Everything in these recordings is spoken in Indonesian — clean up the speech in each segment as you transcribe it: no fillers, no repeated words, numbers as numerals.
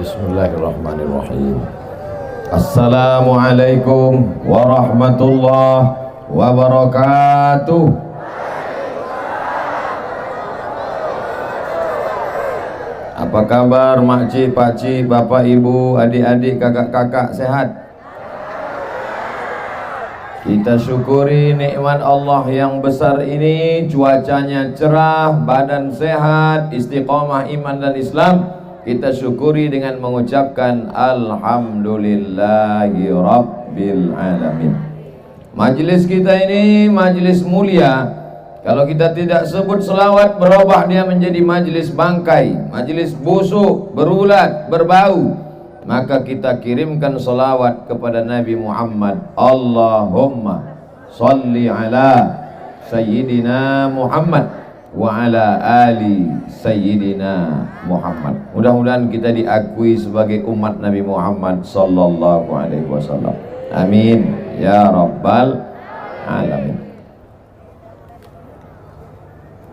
Bismillahirrahmanirrahim. Assalamualaikum warahmatullahi wabarakatuh. Apa kabar makcik, pakcik, bapak, ibu, adik-adik, kakak-kakak, sehat? Kita syukuri nikmat Allah yang besar ini. Cuacanya cerah, badan sehat, istiqomah iman dan Islam. Kita syukuri dengan mengucapkan Alhamdulillahi Rabbil Alamin. Majlis kita ini majlis mulia. Kalau kita tidak sebut selawat, berubah dia menjadi majlis bangkai, majlis busuk, berulat, berbau. Maka kita kirimkan selawat kepada Nabi Muhammad. Allahumma salli ala Sayyidina Muhammad wa ala ali Sayyidina Muhammad. Mudah-mudahan kita diakui sebagai umat Nabi Muhammad sallallahu alaihi wasallam. Amin ya rabbal alamin.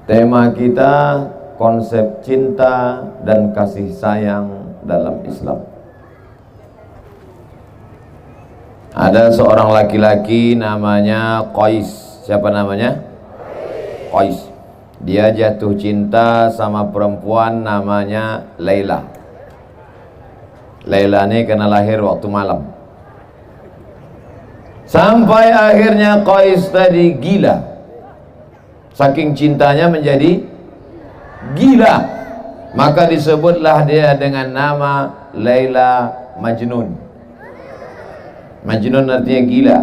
Tema kita konsep cinta dan kasih sayang dalam Islam. Ada seorang laki-laki namanya Qais. Siapa namanya? Qais. Dia jatuh cinta sama perempuan namanya Laila. Laila ini kena lahir waktu malam. Sampai akhirnya Qais tadi gila. Saking cintanya menjadi gila. Maka disebutlah dia dengan nama Laila Majnun. Majnun artinya gila.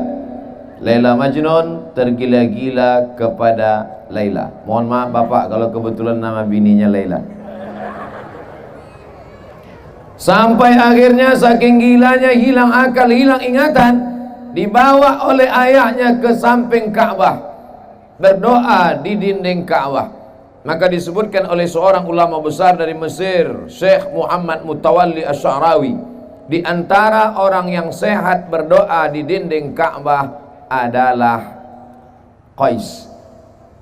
Laila Majnun, tergila-gila kepada Laila. Mohon maaf bapak kalau kebetulan nama bininya Laila. Sampai akhirnya saking gilanya hilang akal, hilang ingatan, dibawa oleh ayahnya ke samping Ka'bah, berdoa di dinding Ka'bah. Maka disebutkan oleh seorang ulama besar dari Mesir, Syekh Muhammad Mutawalli Asy'arawi, di antara orang yang sehat berdoa di dinding Ka'bah adalah Qais.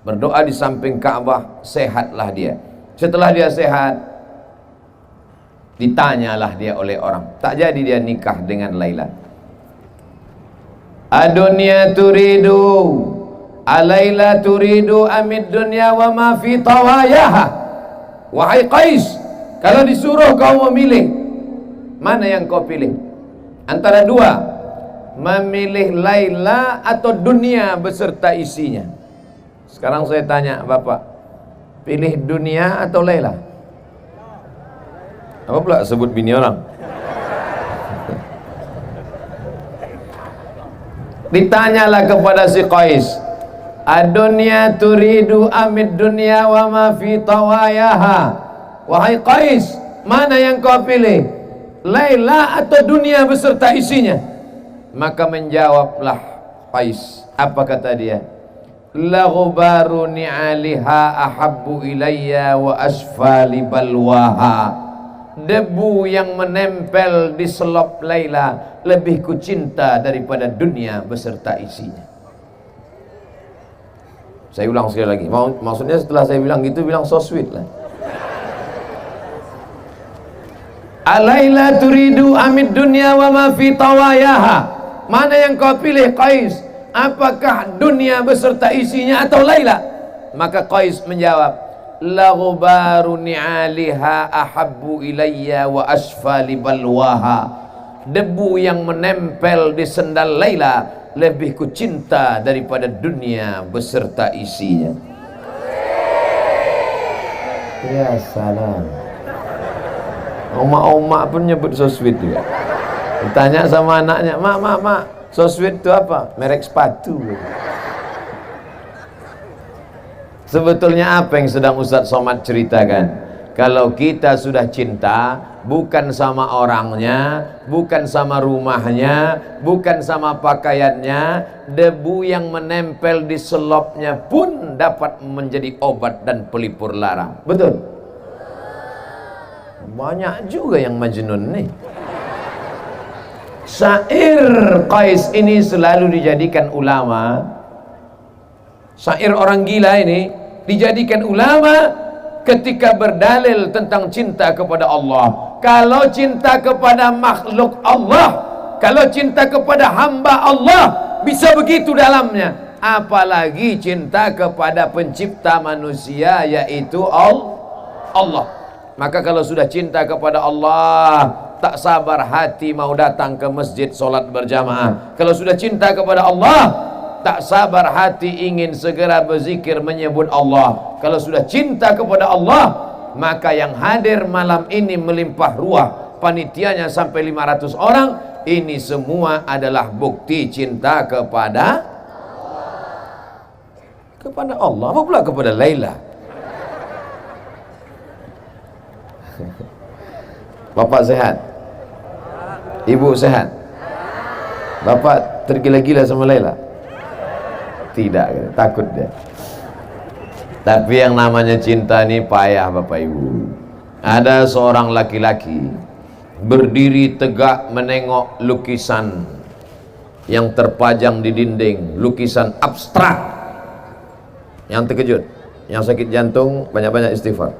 Berdoa di samping Ka'bah, sehatlah dia. Setelah dia sehat, ditanyalah dia oleh orang. Tak jadi dia nikah dengan Laila. Adunya turidu, Alaila turidu amid dunya wa ma fi tawayaha. Wahai Qais, kalau disuruh kau memilih, mana yang kau pilih? Antara dua, memilih Laila atau dunia beserta isinya. Sekarang saya tanya bapak, pilih dunia atau Laila? Apa pula sebut bini orang? Ditanyalah kepada si Qais, adunya turidu amid dunya wa ma fi tawayaha. Wahai Qais, mana yang kau pilih? Laila atau dunia beserta isinya? Maka menjawablah Qais. Apa kata dia? La ghubaru ni'aliha ahabbu ilayya wa asfali balwaha. Debu yang menempel di selop Laila lebih ku cinta daripada dunia beserta isinya. Saya ulang sekali lagi. Maksudnya setelah saya bilang gitu, bilang so sweet lah. Alaila turidu amid dunya wa ma fi tawayaha. Mana yang kau pilih Qais? Apakah dunia beserta isinya atau Laila? Maka Qais menjawab, la ghubaru ni'aliha ahabbu ilayya wa asfali balwaha. Debu yang menempel di sendal Laila lebih ku cinta daripada dunia beserta isinya. Ya salam. Omak-omak pun nyebut so sweet juga. Ditanya sama anaknya, mak, so sweet itu apa? Merek sepatu. Sebetulnya apa yang sedang Ustadz Somad ceritakan? Kalau kita sudah cinta, bukan sama orangnya, bukan sama rumahnya, bukan sama pakaiannya, debu yang menempel di selopnya pun dapat menjadi obat dan pelipur lara. Betul? Banyak juga yang majnun nih. Syair Qais ini selalu dijadikan ulama. Syair orang gila ini dijadikan ulama ketika berdalil tentang cinta kepada Allah. Kalau cinta kepada makhluk Allah, kalau cinta kepada hamba Allah bisa begitu dalamnya, apalagi cinta kepada pencipta manusia yaitu Allah. Maka kalau sudah cinta kepada Allah, tak sabar hati mau datang ke masjid solat berjamaah. Kalau sudah cinta kepada Allah, tak sabar hati ingin segera berzikir menyebut Allah. Kalau sudah cinta kepada Allah, maka yang hadir malam ini melimpah ruah, panitianya sampai 500 orang. Ini semua adalah bukti cinta kepada Allah. Apa pula kepada Laila? Bapak sehat? Ibu sehat? Bapak tergila-gila sama Laila? Tidak, takut dia. Tapi yang namanya cinta ini payah Bapak Ibu. Ada seorang laki-laki berdiri tegak menengok lukisan yang terpajang di dinding, lukisan abstrak. Yang terkejut, yang sakit jantung banyak-banyak istighfar.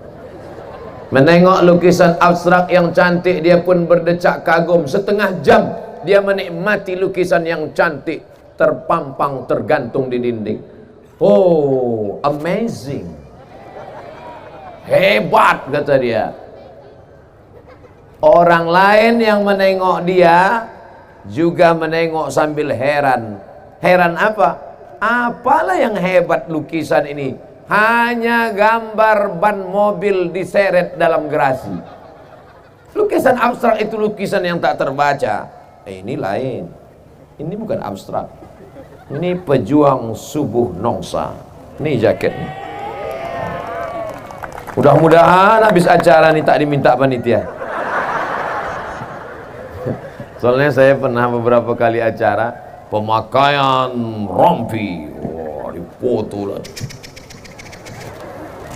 Menengok lukisan abstrak yang cantik, dia pun berdecak kagum. Setengah jam dia menikmati lukisan yang cantik terpampang, tergantung di dinding. Oh, amazing, hebat, kata dia. Orang lain yang menengok dia juga menengok sambil heran. Heran apa? Apalah yang hebat lukisan ini? Hanya gambar ban mobil diseret dalam gerasi. Lukisan abstrak itu lukisan yang tak terbaca. Ini lain. Ini bukan abstrak. Ini pejuang subuh nongsa. Ini jaketnya. Mudah-mudahan habis acara ini tak diminta panitia. Soalnya saya pernah beberapa kali acara pemakaian rompi. Wah, dipoto lah.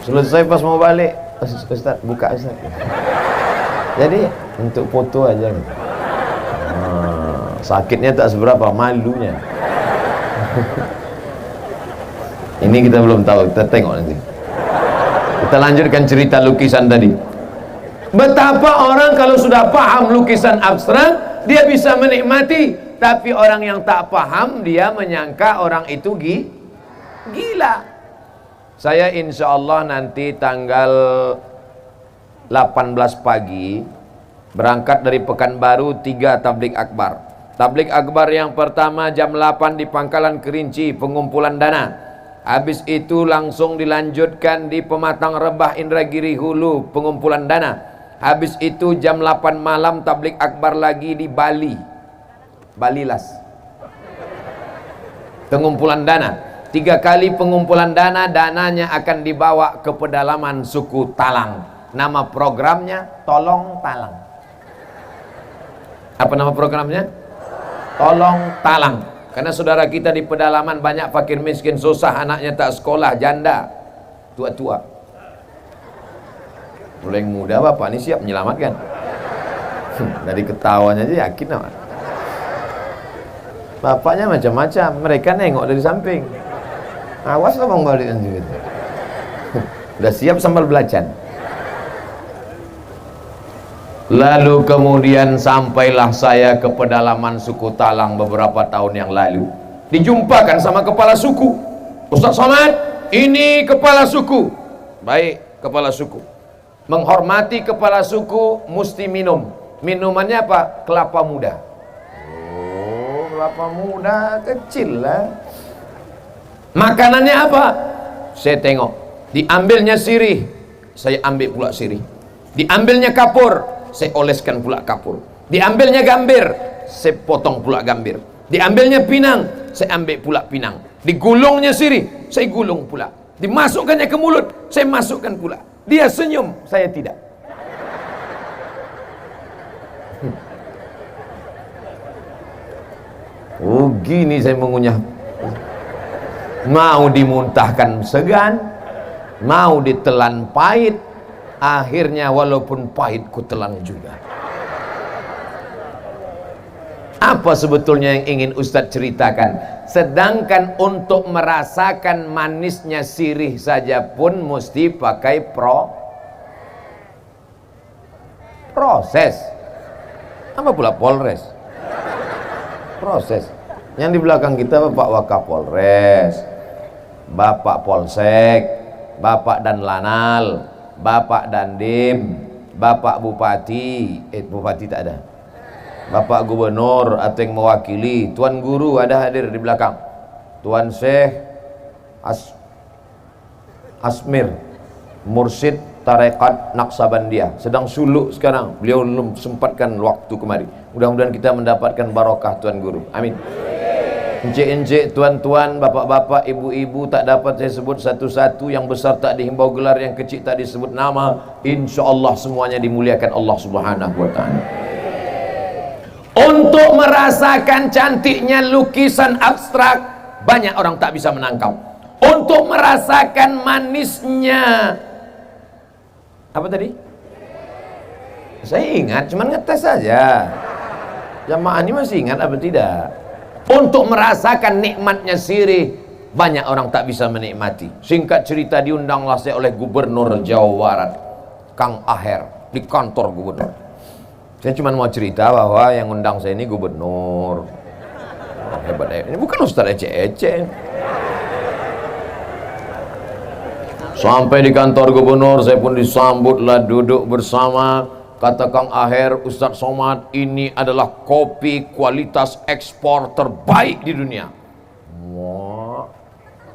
Selesai pas mau balik, Ustaz buka Ustaz. Jadi untuk foto aja. Sakitnya tak seberapa, malunya. Ini kita belum tahu, kita tengok nanti. Kita lanjutkan cerita lukisan tadi. Betapa orang kalau sudah paham lukisan abstrak, dia bisa menikmati. Tapi orang yang tak paham, dia menyangka orang itu gila. Saya insya Allah nanti tanggal 18 pagi berangkat dari Pekanbaru 3 tablik akbar. Tablik akbar yang pertama jam 8 di Pangkalan Kerinci, pengumpulan dana. Habis itu langsung dilanjutkan di Pematang Rebah Indragiri Hulu, pengumpulan dana. Habis itu jam 8 malam tablik akbar lagi di Bali, Balilas, pengumpulan dana. 3 kali pengumpulan dana, dananya akan dibawa ke pedalaman suku Talang. Nama programnya Tolong Talang. Apa nama programnya? Tolong Talang. Karena saudara kita di pedalaman banyak fakir miskin, susah, anaknya tak sekolah, janda, tua-tua. Kalau yang muda bapak ini siap menyelamatkan. Dari ketawanya aja yakin apa? Bapaknya macam-macam, mereka nengok dari samping. Awas lah bang balik gitu. Udah siap sambal belacan. Lalu kemudian sampailah saya ke pedalaman suku Talang beberapa tahun yang lalu. Dijumpakan sama kepala suku. Ustaz Somad, ini kepala suku. Baik, kepala suku. Menghormati kepala suku mesti minum. Minumannya apa? Kelapa muda. Oh, kelapa muda kecil lah. Makanannya apa? Saya tengok. Diambilnya sirih, saya ambil pula sirih. Diambilnya kapur, saya oleskan pula kapur. Diambilnya gambir, saya potong pula gambir. Diambilnya pinang, saya ambil pula pinang. Digulungnya sirih, saya gulung pula. Dimasukkannya ke mulut, saya masukkan pula. Dia senyum, saya tidak. Oh, gini saya mengunyah. Mau dimuntahkan segan, mau ditelan pahit, akhirnya walaupun pahit ku telan juga. Apa sebetulnya yang ingin Ustadz ceritakan? Sedangkan untuk merasakan manisnya sirih saja pun mesti pakai Proses. Apa pula Polres? Proses. Yang di belakang kita Bapak Wakapolres, Bapak Polsek, Bapak dan Lanal, Bapak Dandim, Bapak Bupati, Bupati tak ada, Bapak Gubernur atau yang mewakili, Tuan Guru ada hadir di belakang, Tuan Syekh Asmir Mursyid Tarekat Naqsabandiyah sedang suluk sekarang, beliau belum sempatkan waktu kemari. Mudah-mudahan kita mendapatkan barokah Tuan Guru, amin. Encik-encik, tuan-tuan, bapak-bapak, ibu-ibu tak dapat saya sebut satu-satu, yang besar tak dihimbau gelar, yang kecil tak disebut nama. Insya Allah semuanya dimuliakan Allah Subhanahu wa ta'ala. Untuk merasakan cantiknya lukisan abstrak, banyak orang tak bisa menangkap. Untuk merasakan manisnya, apa tadi? Saya ingat, cuman ngetes saja. Jamaah ini masih ingat apa tidak? Untuk merasakan nikmatnya sirih, banyak orang tak bisa menikmati. Singkat cerita, diundanglah saya oleh Gubernur Jawa Barat, Kang Aher, di kantor gubernur. Saya cuma mau cerita bahwa yang undang saya ini gubernur. Hebat, ini bukan Ustaz ece-ece. Sampai di kantor gubernur, saya pun disambutlah, duduk bersama. Kata Kang Aher, Ustadz Somad, ini adalah kopi kualitas ekspor terbaik di dunia. Wah.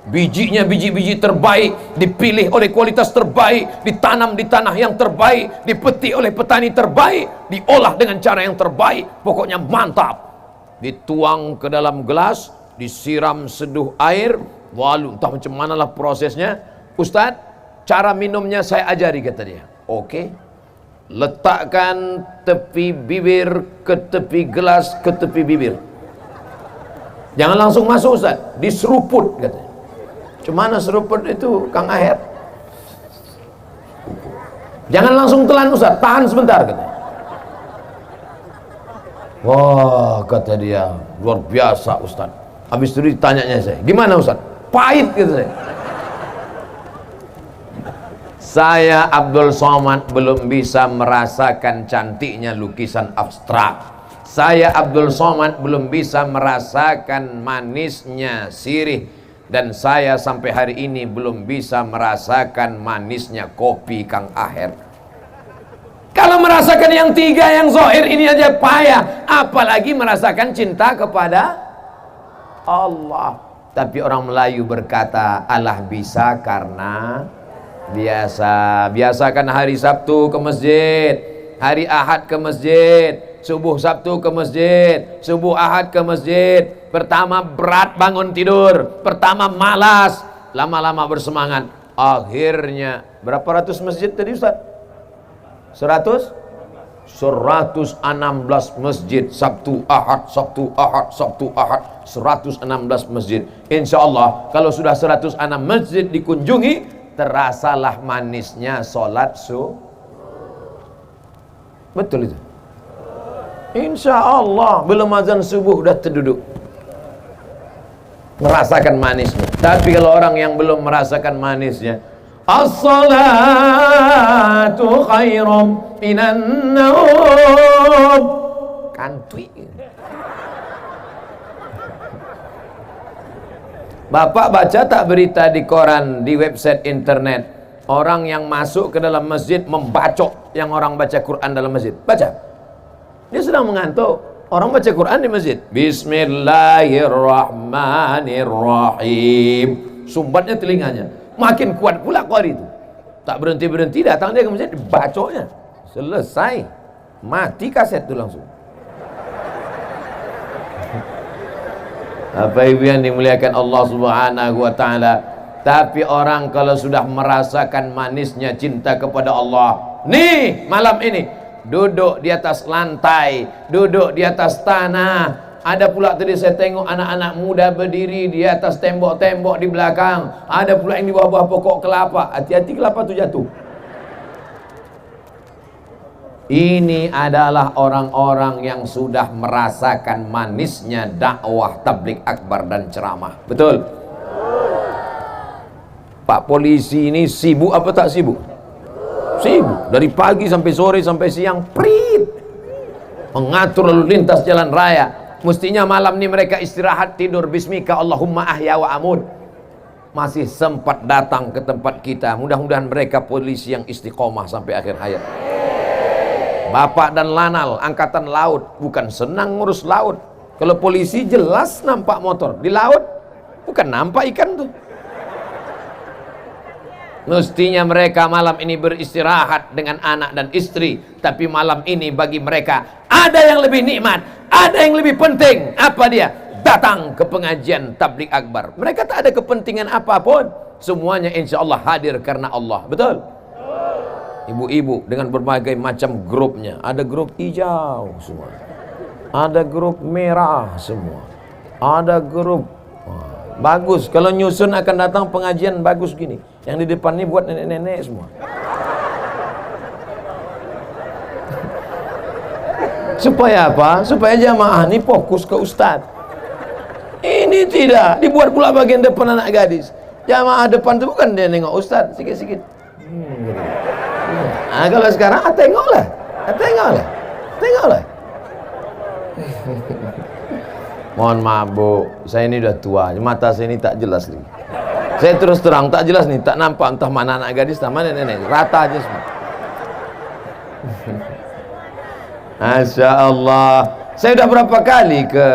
Bijinya biji-biji terbaik, dipilih oleh kualitas terbaik, ditanam di tanah yang terbaik, dipetik oleh petani terbaik, diolah dengan cara yang terbaik. Pokoknya mantap. Dituang ke dalam gelas, disiram seduh air, lalu entah macam manalah prosesnya. Ustadz, cara minumnya saya ajari, kata dia. Oke. Letakkan tepi bibir ke tepi gelas ke tepi bibir. Jangan langsung masuk Ustaz, diseruput katanya. Cumana seruput itu Kang Aher? Jangan langsung telan Ustaz, tahan sebentar katanya. Wah, kata dia, luar biasa Ustaz. Habis itu ditanyanya saya, gimana Ustaz? Pahit gitu saya. Saya Abdul Somad belum bisa merasakan cantiknya lukisan abstrak. Saya Abdul Somad belum bisa merasakan manisnya sirih. Dan saya sampai hari ini belum bisa merasakan manisnya kopi Kang Aher. Kalau merasakan yang tiga yang zahir ini aja payah, apalagi merasakan cinta kepada Allah. Tapi orang Melayu berkata, Allah bisa karena biasa. Biasakan hari Sabtu ke masjid, hari Ahad ke masjid, subuh Sabtu ke masjid, subuh Ahad ke masjid. Pertama berat bangun tidur, pertama malas, lama-lama bersemangat. Akhirnya berapa ratus masjid tadi Ustaz? 116 masjid, Sabtu Ahad, Sabtu Ahad, Sabtu Ahad, 116 masjid. Insya Allah kalau sudah 106 masjid dikunjungi, terasalah manisnya sholat betul itu. Insya Allah belum azan subuh udah terduduk merasakan manisnya. Tapi kalau orang yang belum merasakan manisnya, as-salatu khairum minan naum, kantui. Bapak baca tak berita di koran, di website internet, orang yang masuk ke dalam masjid membacok yang orang baca Quran dalam masjid? Baca. Dia sedang mengantuk, orang baca Quran di masjid. Bismillahirrahmanirrahim. Sumbatnya telinganya. Makin kuat pula qari itu. Tak berhenti-berhenti, datang dia ke masjid, dibacoknya. Selesai. Mati kaset itu langsung. Apa ibu yang dimuliakan Allah Subhanahu wa ta'ala. Tapi orang kalau sudah merasakan manisnya cinta kepada Allah, nih malam ini duduk di atas lantai, duduk di atas tanah. Ada pula tadi saya tengok anak-anak muda berdiri di atas tembok-tembok di belakang. Ada pula yang di bawah-bawah pokok kelapa. Hati-hati kelapa itu jatuh. Ini adalah orang-orang yang sudah merasakan manisnya dakwah tabligh akbar dan ceramah. Betul? Pak polisi ini sibuk apa tak sibuk? Sibuk dari pagi sampai sore sampai siang, prit, mengatur lalu lintas jalan raya. Mestinya malam ini mereka istirahat tidur, bismika Allahumma ahya wa amut. Masih sempat datang ke tempat kita. Mudah-mudahan mereka polisi yang istiqomah sampai akhir hayat. Bapak dan Lanal angkatan laut, bukan senang ngurus laut. Kalau polisi jelas nampak motor di laut, bukan nampak ikan tuh. Mestinya mereka malam ini beristirahat dengan anak dan istri. Tapi malam ini bagi mereka ada yang lebih nikmat, ada yang lebih penting. Apa dia? Datang ke pengajian tabligh akbar. Mereka tak ada kepentingan apapun. Semuanya insya Allah hadir karena Allah. Betul? Ibu-ibu dengan berbagai macam grupnya. Ada grup hijau semua, ada grup merah semua, ada grup bagus. Kalau nyusun akan datang pengajian bagus gini. Yang di depan ini buat nenek-nenek semua. Supaya apa? Supaya jamaah ini fokus ke ustadz. Ini tidak. Dibuat pula bagian depan anak gadis. Jamaah depan itu bukan dia nengok ustadz. Sikit-sikit. Nah, kalau sekarang tengoklah. Tengoklah. Mohon maaf bu, saya ini udah tua, mata saya ini tak jelas lagi. Saya terus terang tak jelas nih, tak nampak entah mana anak gadis, entah mana nenek, rata aja semua. Masya Allah. Saya udah berapa kali ke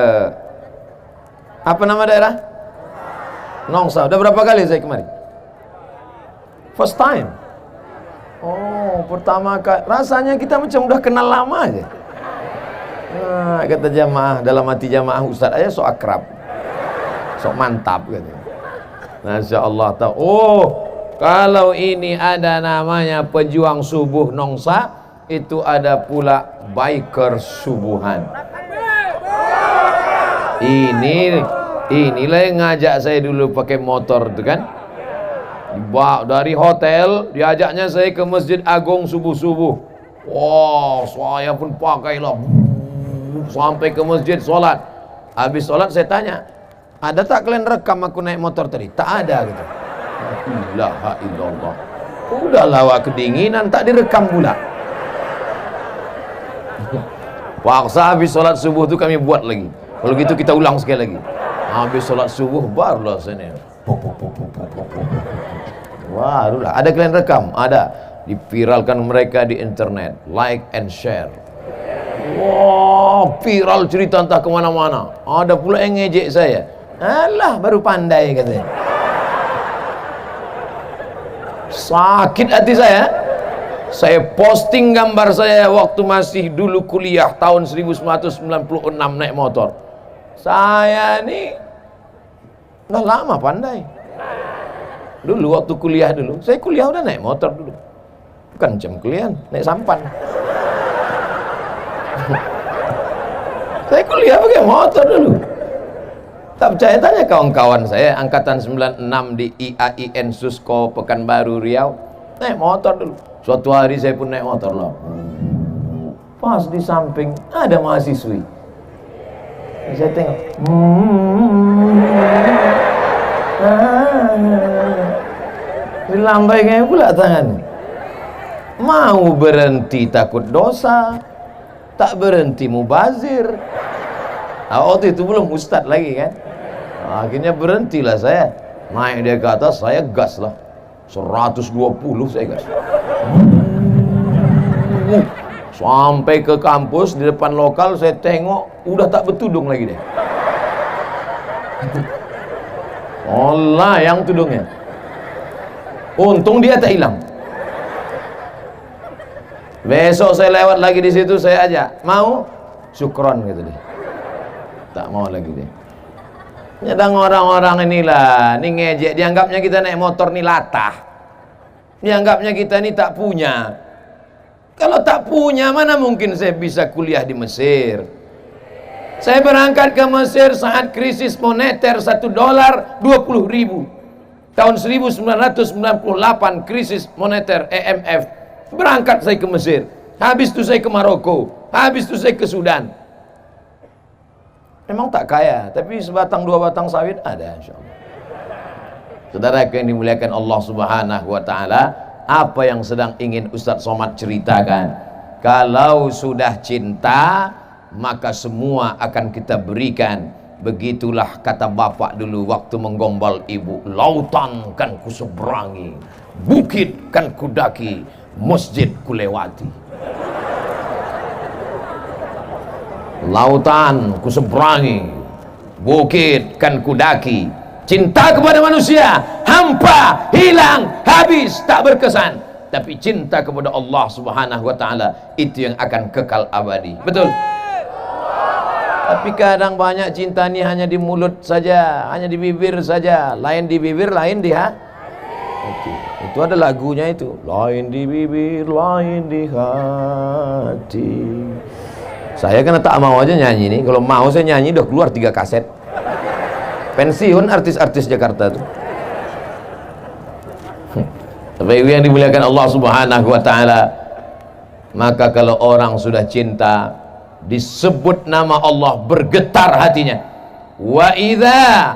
apa nama daerah? Nongsa. Udah berapa kali saya kemari? First time. Oh, pertama kali. Rasanya kita macam udah kenal lama aja. Nah, kata jamaah, dalam hati jamaah Ustaz aja sok akrab, sok mantap katanya. Masya Allah tahu. Oh, kalau ini ada namanya pejuang subuh Nongsa, itu ada pula biker subuhan. Inilah yang ngajak saya dulu pakai motor itu kan. Dibawa dari hotel, diajaknya saya ke Masjid Agung subuh-subuh. Wah, saya pun pakailah sampai ke masjid sholat. Habis sholat saya tanya, ada tak kalian rekam aku naik motor tadi? Tak ada gitu. La ilaha illallah. Udah lawak kedinginan, tak direkam pula. Paksa habis sholat subuh tu kami buat lagi. Kalau gitu kita ulang sekali lagi. Habis sholat subuh barulah sini. Barulah. Ada kalian rekam? Ada. Dipiralkan mereka di internet, like and share. Wah, viral cerita entah kemana-mana. Ada pula yang ngejek saya. Alah, baru pandai katanya. Sakit hati saya. Saya posting gambar saya waktu masih dulu kuliah tahun 1996 naik motor. Saya ini udah lama pandai. Dulu waktu kuliah dulu, saya kuliah udah naik motor dulu. Bukan macam kalian, naik sampan. Saya kuliah pakai motor dulu. Tak percaya tanya kawan-kawan saya angkatan 96 di IAIN Susko Pekanbaru Riau, naik motor dulu. Suatu hari saya pun naik motor loh. Pas di samping ada mahasiswi. Saya tengok. Dilambai kayak pula tangan. Mau berhenti takut dosa, tak berhenti mubazir. Waktu itu belum ustad lagi kan. Akhirnya berhentilah saya. Naik dia ke atas, saya gas lah. 120 saya gas. Sampai ke kampus di depan lokal saya tengok udah tak bertudung lagi deh. Allah yang tudungnya. Untung dia tak hilang. Besok saya lewat lagi di situ, saya ajak, mau? Syukron gitu deh. Tak mau lagi deh. Nyadang orang-orang inilah, ini ngejek, dianggapnya kita naik motor nih latah. Dianggapnya kita ini tak punya. Kalau tak punya, mana mungkin saya bisa kuliah di Mesir? Saya berangkat ke Mesir saat krisis moneter $1 20.000. Tahun 1998 krisis moneter IMF. Berangkat saya ke Mesir. Habis itu saya ke Maroko. Habis itu saya ke Sudan. Memang tak kaya, tapi sebatang dua batang sawit ada insyaallah. Saudara yang dimuliakan Allah Subhanahu wa taala, Apa yang sedang ingin Ustadz Somad ceritakan? Kalau sudah cinta, maka semua akan kita berikan. Begitulah kata bapak dulu waktu menggombal ibu. Lautan kan kuseberangi, bukit kan kudaki, masjid kulewati. Lautan kuseberangi, bukit kan kudaki. Cinta kepada manusia hampa, hilang, habis, tak berkesan. Tapi cinta kepada Allah Subhanahu wa ta'ala itu yang akan kekal abadi. Betul? Tapi kadang banyak cinta ini hanya di mulut saja, hanya di bibir saja. Lain di bibir, lain di hati. Itu ada lagunya itu. Lain di bibir, lain di hati. Saya kan tak mau aja nyanyi nih. Kalau mau saya nyanyi udah keluar 3 kaset. Pensiun artis-artis Jakarta tuh. Tapi yang dimuliakan Allah Subhanahu wa ta'ala, maka kalau orang sudah cinta, disebut nama Allah bergetar hatinya. Wa idza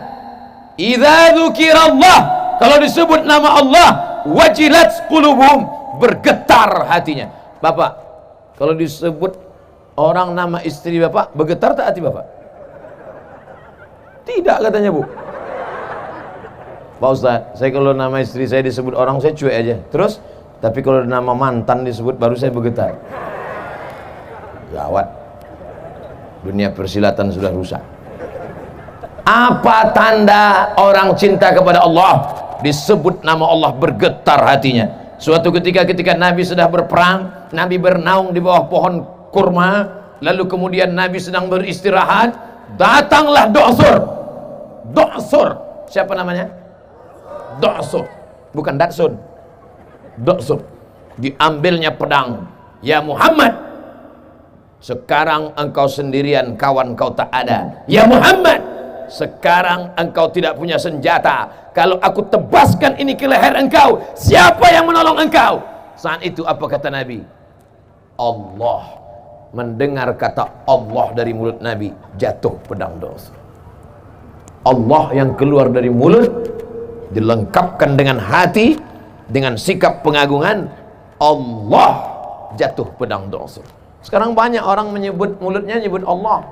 dzukirallah, kalau disebut nama Allah, wajilat qulubuhum, bergetar hatinya. Bapak, kalau disebut orang nama istri bapak, bergetar tak hati bapak? Tidak, katanya bu. Pak Ustadz, saya kalau nama istri saya disebut orang, saya cuek aja. Terus, tapi kalau nama mantan disebut, baru saya bergetar. Gawat. Dunia persilatan sudah rusak. Apa tanda orang cinta kepada Allah? Disebut nama Allah, bergetar hatinya. Suatu ketika Nabi sedang berperang, Nabi bernaung di bawah pohon kurma, lalu kemudian Nabi sedang beristirahat, datanglah Do'sur. Siapa namanya? Do'sur, bukan Datsun. Do'sur. Diambilnya pedang. Ya Muhammad, sekarang engkau sendirian, kawan kau tak ada. Ya Muhammad, sekarang engkau tidak punya senjata. Kalau aku tebaskan ini ke leher engkau, siapa yang menolong engkau? Saat itu apa kata Nabi? Allah. Mendengar kata Allah dari mulut Nabi, jatuh pedang Do'sur. Allah yang keluar dari mulut dilengkapkan dengan hati, dengan sikap pengagungan. Allah, jatuh pedang Do'sur. Sekarang banyak orang menyebut, mulutnya nyebut Allah,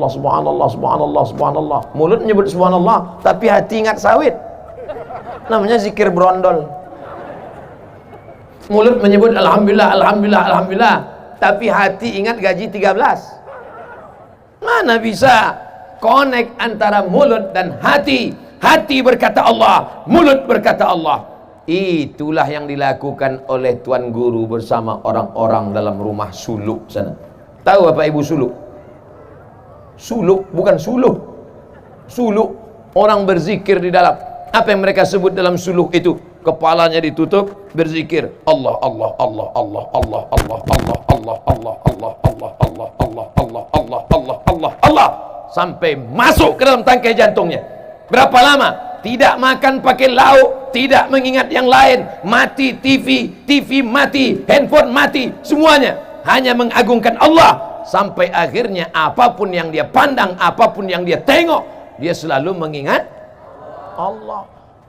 subhanallah. Mulut menyebut subhanallah, tapi hati ingat sawit. Namanya zikir brondol. Mulut menyebut alhamdulillah, tapi hati ingat gaji 13. Mana bisa connect antara mulut dan hati? Hati berkata Allah, mulut berkata Allah. Itulah yang dilakukan oleh Tuan Guru bersama orang-orang dalam rumah suluk sana. Tahu Bapak Ibu suluk? Suluk, bukan suluh. Suluk, orang berzikir di dalam. Apa yang mereka sebut dalam suluk itu? Kepalanya ditutup, berzikir Allah, Allah, Allah, Allah, Allah, Allah, Allah, Allah, Allah, Allah, Allah, Allah, Allah, Allah, Allah, Allah, Allah, Allah, sampai masuk ke dalam tangkai jantungnya. Berapa lama? Tidak makan pakai lauk, tidak mengingat yang lain, mati TV mati, handphone mati, semuanya hanya mengagungkan Allah. Sampai akhirnya apapun yang dia pandang, apapun yang dia tengok, dia selalu mengingat Allah.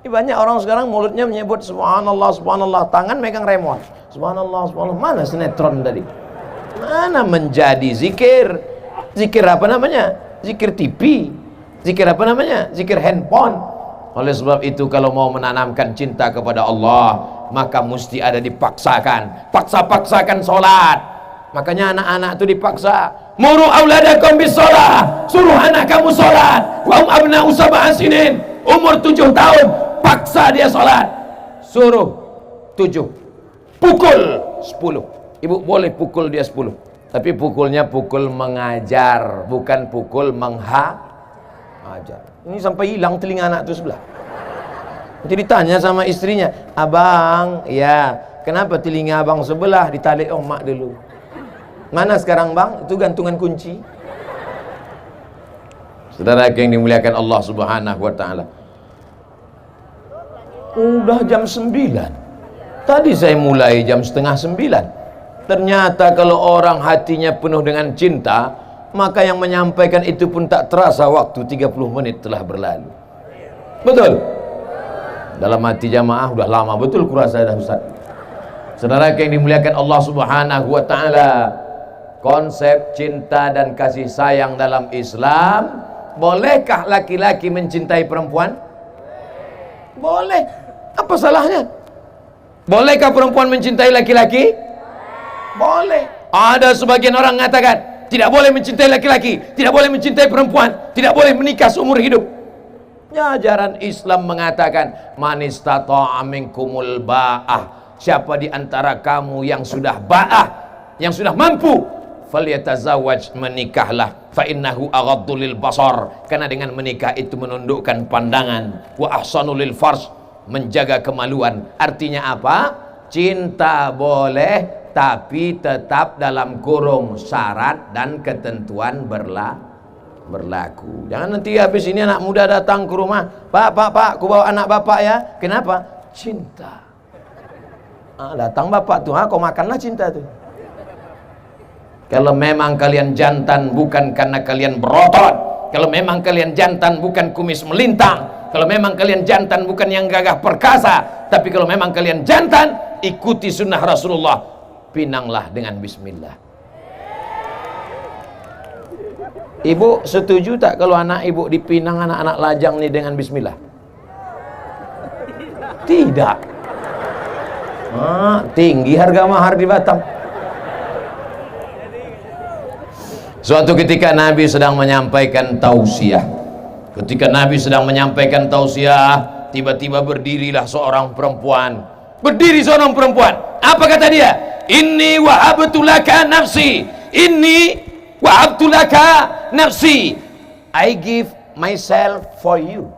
Ini banyak orang sekarang mulutnya menyebut subhanallah, tangan megang remote. Subhanallah. Mana sinetron tadi? Mana menjadi zikir? Zikir apa namanya? Zikir TV. Zikir apa namanya? Zikir handphone. Oleh sebab itu kalau mau menanamkan cinta kepada Allah, maka mesti ada dipaksakan. Paksa-paksakan sholat. Makanya anak-anak itu dipaksa. Muru auladakum bis sholat. Suruh anak kamu sholat. Wa abna'u sab'a sinin. Umur 7 tahun. Paksa dia sholat. Suruh 7. Pukul 10. Ibu boleh pukul dia 10. Tapi pukulnya pukul mengajar, bukan pukul menghajar. Ini sampai hilang telinga anak itu sebelah. Jadi ditanya sama istrinya, abang, ya kenapa telinga abang sebelah? Ditalik mak dulu. Mana sekarang bang? Itu gantungan kunci. Saudara yang dimuliakan Allah Subhanahu wa ta'ala, udah jam 9. Tadi saya mulai jam setengah 9. Ternyata kalau orang hatinya penuh dengan cinta, maka yang menyampaikan itu pun tak terasa waktu 30 menit telah berlalu. Betul? Dalam hati jamaah udah lama betul kurasa dah Ustaz. Saudara yang dimuliakan Allah Subhanahu wa taala, konsep cinta dan kasih sayang dalam Islam, bolehkah laki-laki mencintai perempuan? Boleh. Apa salahnya? Bolehkah perempuan mencintai laki-laki? Boleh. Ada sebagian orang mengatakan tidak boleh mencintai laki-laki, tidak boleh mencintai perempuan, tidak boleh menikah seumur hidup. Ya, ajaran Islam mengatakan man istata'a minkumul ba'ah, siapa di antara kamu yang sudah ba'ah, yang sudah mampu, falyatazawwaj, menikahlah, fa innahu aghaddu lil basar, karena dengan menikah itu menundukkan pandangan, wa ahsanu lil farj, menjaga kemaluan. Artinya apa? Cinta boleh, tapi tetap dalam kurung syarat dan ketentuan berlaku. Jangan nanti habis ini anak muda datang ke rumah, Pak, aku bawa anak bapak ya. Kenapa? Cinta. Datang bapak tuh, kau makanlah cinta tuh. Kalau memang kalian jantan bukan karena kalian berotot, kalau memang kalian jantan bukan kumis melintang, kalau memang kalian jantan bukan yang gagah perkasa, tapi kalau memang kalian jantan, ikuti sunnah Rasulullah, pinanglah dengan bismillah. Ibu setuju tak kalau anak ibu dipinang anak-anak lajang nih dengan bismillah? Tidak. Tinggi harga mahar di Batam. Suatu ketika Nabi sedang menyampaikan tausiah. Ketika Nabi sedang menyampaikan tausiah, tiba-tiba berdirilah seorang perempuan. Berdiri seorang perempuan. Apa kata dia? Inni wahabtu laka nafsi. Inni wahabtu laka nafsi. I give myself for you.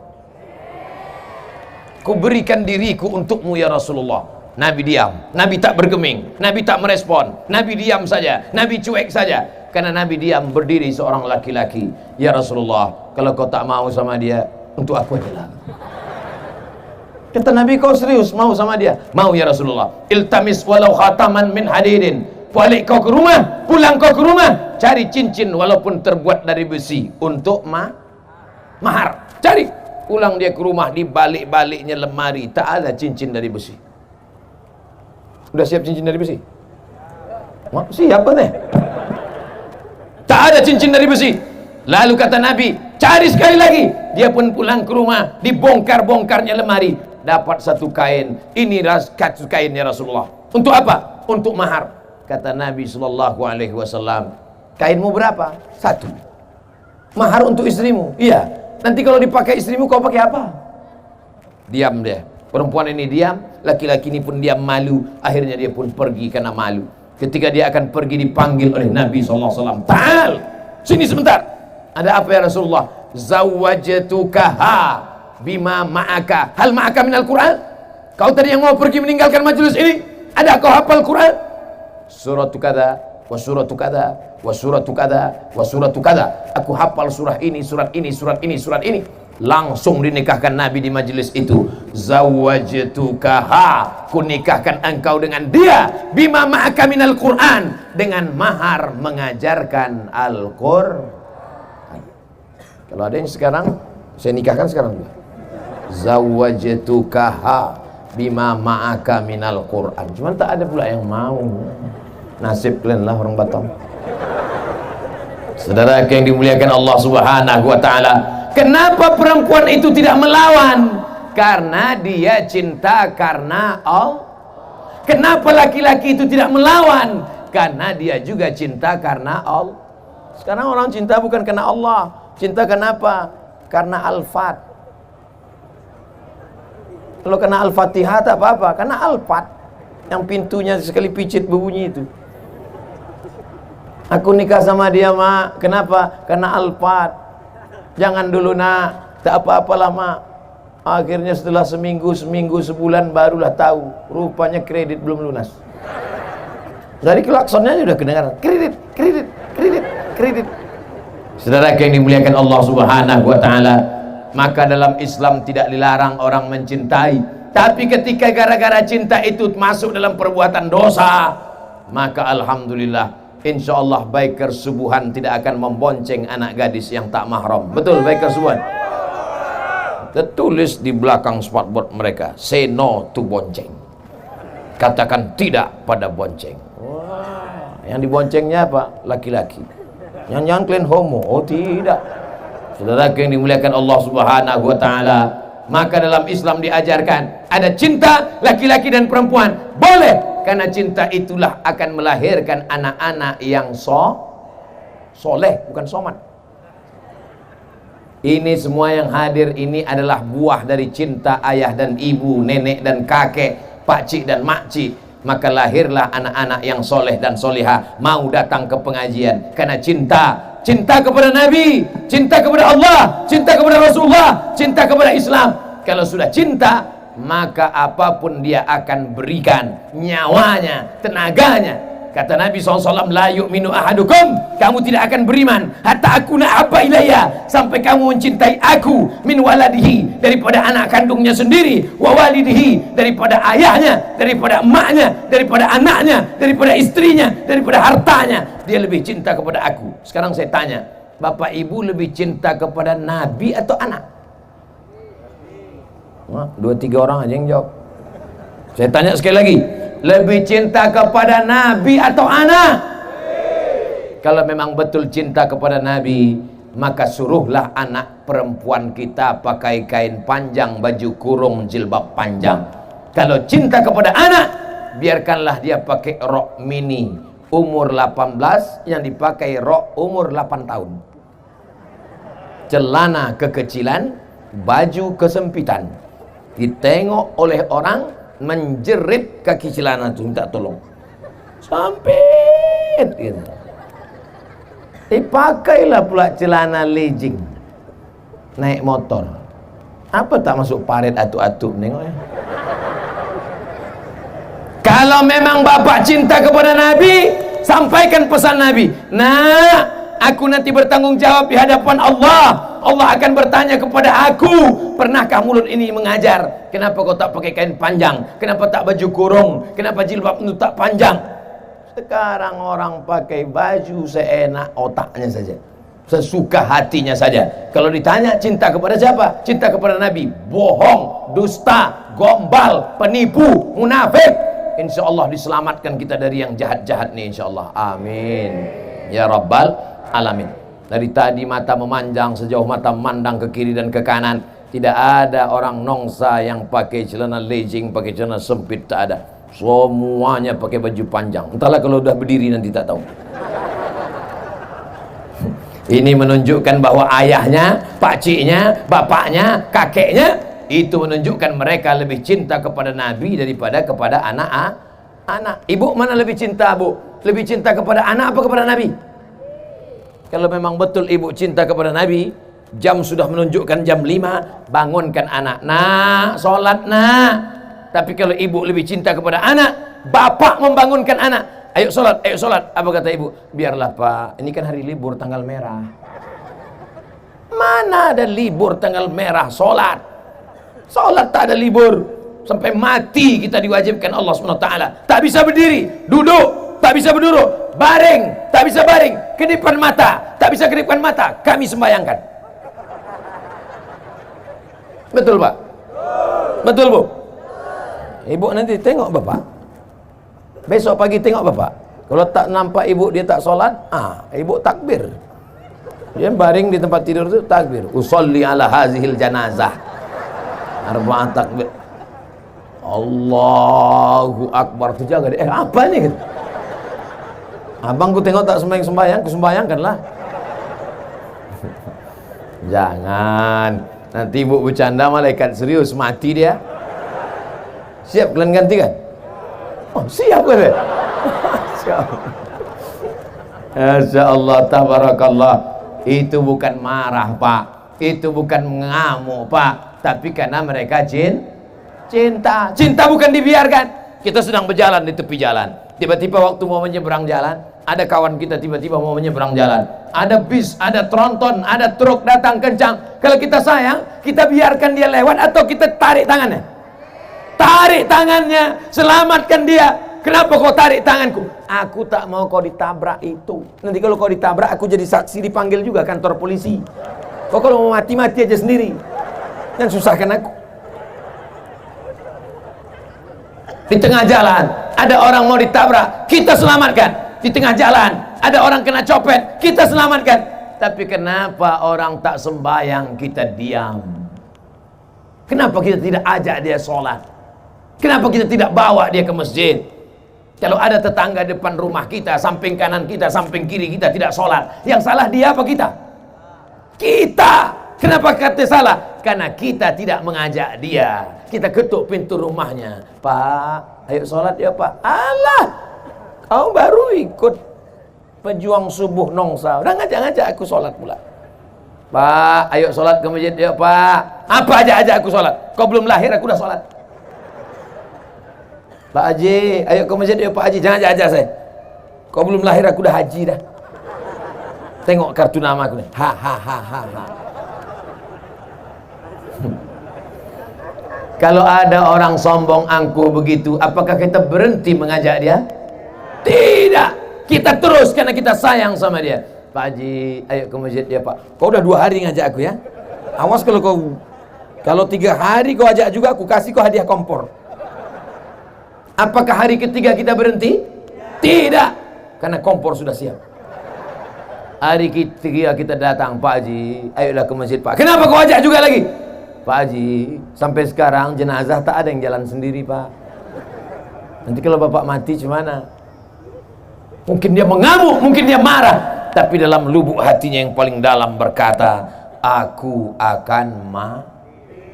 Ku berikan diriku untukmu ya Rasulullah. Nabi diam, Nabi tak bergeming, Nabi tak merespon, Nabi diam saja, Nabi cuek saja. Karena Nabi diam, berdiri seorang laki-laki. Ya Rasulullah, kalau kau tak mau sama dia, untuk aku aja lah. Kata Nabi, kau serius mau sama dia? Mau ya Rasulullah. Iltamis walau khataman min hadidin. Balik kau ke rumah, pulang kau ke rumah, cari cincin walaupun terbuat dari besi untuk mahar. Cari. Pulang dia ke rumah, di balik-baliknya lemari tak ada cincin dari besi. Udah siap cincin dari besi? Siap nih. Tak ada cincin dari besi. Lalu kata Nabi, cari sekali lagi. Dia pun pulang ke rumah, dibongkar-bongkarnya lemari, dapat satu kain. Ini satu kain ya Rasulullah. Untuk apa? Untuk mahar. Kata Nabi SAW, kainmu berapa? Satu. Mahar untuk istrimu? Iya. Nanti kalau dipakai istrimu, kau pakai apa? Diam dia. Perempuan ini diam, laki-laki ini pun diam, malu. Akhirnya dia pun pergi karena malu. Ketika dia akan pergi, dipanggil oleh Nabi SAW. Ta'al, sini sebentar. Ada apa ya Rasulullah? Zawwajtukaha bima ma'aka. Hal ma'aka minal Quran? Kau tadi yang mau pergi meninggalkan majelis ini, ada kau hafal Quran? Suratu kada, wa suratu kada, wa suratu kada, wa suratu kada. Aku hafal surah ini, surat ini, surat ini, surat ini. Langsung dinikahkan Nabi di majelis itu. Zawwajtukaha, ku nikahkan engkau dengan dia, bima ma'aka minal Quran, dengan mahar mengajarkan Al-Quran. Kalau ada yang sekarang, saya nikahkan sekarang juga. Zawwajtukaha bima ma'aka minal Quran. Cuman tak ada pula yang mau. Nasib kalian lah orang Batam. Saudara yang dimuliakan Allah Subhanahu wa taala, kenapa perempuan itu tidak melawan? Karena dia cinta karena Allah. Kenapa laki-laki itu tidak melawan? Karena dia juga cinta karena Allah. Sekarang orang cinta bukan karena Allah. Cinta kenapa? Karena Al-Fat. Kalau kena Al-Fatihah tak apa-apa. Karena Al-Fat, yang pintunya sekali picit berbunyi itu. Aku nikah sama dia, mak. Kenapa? Karena Al-Fat. Jangan dulu nak, tak apa-apalah mak. Akhirnya setelah seminggu, sebulan barulah tahu, rupanya kredit belum lunas. Dari klaksonnya sudah kedengaran, kredit. Saudara yang dimuliakan Allah Subhanahu wa taala, maka dalam Islam tidak dilarang orang mencintai. Tapi ketika gara-gara cinta itu masuk dalam perbuatan dosa, maka alhamdulillah, insya Allah biker subuhan tidak akan membonceng anak gadis yang tak mahram. Betul, biker subuhan. tertulis di belakang spotboard mereka, say no to bonceng, katakan tidak pada bonceng. Wah, yang diboncengnya apa? Laki-laki. Yang clean homo? Oh tidak. Saudara yang dimuliakan Allah Subhanahu wa taala, maka dalam Islam diajarkan ada cinta laki-laki dan perempuan. Boleh, karena cinta itulah akan melahirkan anak-anak yang soleh, bukan somat. Ini semua yang hadir ini adalah buah dari cinta ayah dan ibu, nenek dan kakek, pakcik dan makcik. Maka lahirlah anak-anak yang soleh dan solihah mau datang ke pengajian karena cinta kepada Nabi, cinta kepada Allah, cinta kepada Rasulullah, cinta kepada Islam. Kalau sudah cinta, maka apapun dia akan berikan, nyawanya, tenaganya. Kata Nabi SAW, la yu'minu ahadukum, kamu tidak akan beriman hatta akuna habba ilayya, sampai kamu mencintai aku, min waladihi, daripada anak kandungnya sendiri, wa walidihi, daripada ayahnya, daripada emaknya, daripada anaknya, daripada istrinya, daripada hartanya. Dia lebih cinta kepada aku. Sekarang saya tanya, bapak ibu lebih cinta kepada Nabi atau anak? Wah, 2-3 orang aja yang jawab. Saya tanya sekali lagi, lebih cinta kepada Nabi atau anak? Kalau memang betul cinta kepada Nabi, maka suruhlah anak perempuan kita pakai kain panjang, baju kurung, jilbab panjang. Kalau cinta kepada anak, biarkanlah dia pakai rok mini umur 18 yang dipakai rok umur 8 tahun. Celana kekecilan, baju kesempitan. Ditengok oleh orang, menjerit kaki celana itu, minta tolong sampai gitu. Pakailah pula celana legging naik motor, apa tak masuk paret atu-atu nengok ya. Kalau memang bapak cinta kepada Nabi, sampaikan pesan Nabi. Nah, aku nanti bertanggung jawab di hadapan Allah. Allah akan bertanya kepada aku, pernahkah mulut ini mengajar? Kenapa kau tak pakai kain panjang? Kenapa tak baju kurung? Kenapa jilbab itu tak panjang? Sekarang orang pakai baju seenak otaknya saja, sesuka hatinya saja. Kalau ditanya cinta kepada siapa? Cinta kepada Nabi. Bohong, dusta, gombal, penipu, munafik. Insya Allah diselamatkan kita dari yang jahat-jahat nih, insya Allah. Amin ya rabbal alamin. Dari tadi mata memanjang sejauh mata memandang ke kiri dan ke kanan. Tidak ada orang nongsa yang pakai celana legging, pakai celana sempit, tak ada. Semuanya pakai baju panjang. Entahlah kalau udah berdiri nanti tak tahu. Ini menunjukkan bahwa ayahnya, pakciknya, bapaknya, kakeknya, itu menunjukkan mereka lebih cinta kepada Nabi daripada kepada anak. Ibu mana lebih cinta, Bu? Lebih cinta kepada anak apa kepada Nabi? Kalau memang betul ibu cinta kepada Nabi, jam sudah menunjukkan jam 5, bangunkan anak. Nak, sholat nak. Tapi kalau ibu lebih cinta kepada anak, bapak membangunkan anak. Ayo sholat, ayo sholat. Apa kata ibu? Biarlah pak, ini kan hari libur tanggal merah. Mana ada libur tanggal merah sholat? Sholat tak ada libur. Sampai mati kita diwajibkan Allah SWT. Tak bisa berdiri, duduk. Tak bisa berduduk, baring, tak bisa baring, kedipan mata, tak bisa kedipan mata, kami sembayangkan. Betul Pak? Betul Bu? Ibu nanti tengok Bapak, besok pagi tengok Bapak. Kalau tak nampak ibu dia tak sholat, ibu takbir. Dia baring di tempat tidur itu takbir. Usolli ala hazihil janazah. Arba'ah takbir. Allahu Akbar. Terjaga dia. Apa ini? Abang ku tengok tak sembahyang, ku sembahyangkanlah. Jangan. Nanti ibu bercanda malaikat serius, mati dia. Siap kalian gantikan? Oh, siap kan? Masya Allah, tabarakallah. Itu bukan marah Pak, itu bukan mengamuk Pak, tapi karena mereka cinta. Cinta bukan dibiarkan. Kita sedang berjalan di tepi jalan, tiba-tiba waktu mau menyeberang jalan, ada kawan kita tiba-tiba mau menyeberang jalan, ada bis, ada tronton, ada truk datang kencang. Kalau kita sayang, kita biarkan dia lewat atau kita tarik tangannya? Tarik tangannya, selamatkan dia. Kenapa kau tarik tanganku? Aku tak mau kau ditabrak itu. Nanti kalau kau ditabrak, aku jadi saksi, dipanggil juga kantor polisi. Kau kalau mau mati-mati aja sendiri. Yang susahkan aku. Di tengah jalan ada orang mau ditabrak, kita selamatkan. Di tengah jalan ada orang kena copet, kita selamatkan. Tapi kenapa orang tak sembahyang kita diam? Kenapa kita tidak ajak dia sholat? Kenapa kita tidak bawa dia ke masjid? Kalau ada tetangga depan rumah kita, samping kanan kita, samping kiri kita tidak sholat, yang salah dia apa kita? Kita. Kenapa kata salah? Karena kita tidak mengajak dia. Kita ketuk pintu rumahnya. Pak, ayo sholat ya Pak. Alah, kau baru ikut pejuang subuh nongsa, udah ngajak-ngajak aku sholat pula. Pak, ayo sholat ke masjid ya Pak. Apa aja aku sholat? Kau belum lahir aku udah sholat. Pak Haji, ayo ke masjid ya Pak Haji. Jangan ajak saya. Kau belum lahir aku udah haji dah. Tengok kartu nama aku nih. Ha ha ha ha ha. Kalau ada orang sombong angkuh begitu, apakah kita berhenti mengajak dia? Tidak. Kita terus karena kita sayang sama dia. Pak Haji, ayo ke masjid ya Pak. Kau udah 2 hari ngajak aku ya. Awas kalau 3 hari kau ajak juga, aku kasih kau hadiah kompor. Apakah hari ketiga kita berhenti? Tidak. Karena kompor sudah siap. Hari ketiga kita datang, Pak Haji, ayolah ke masjid Pak. Kenapa kau ajak juga lagi? Pak Haji, sampai sekarang jenazah tak ada yang jalan sendiri Pak. Nanti kalau Bapak mati gimana? Mungkin dia mengamuk, mungkin dia marah, tapi dalam lubuk hatinya yang paling dalam berkata, aku akan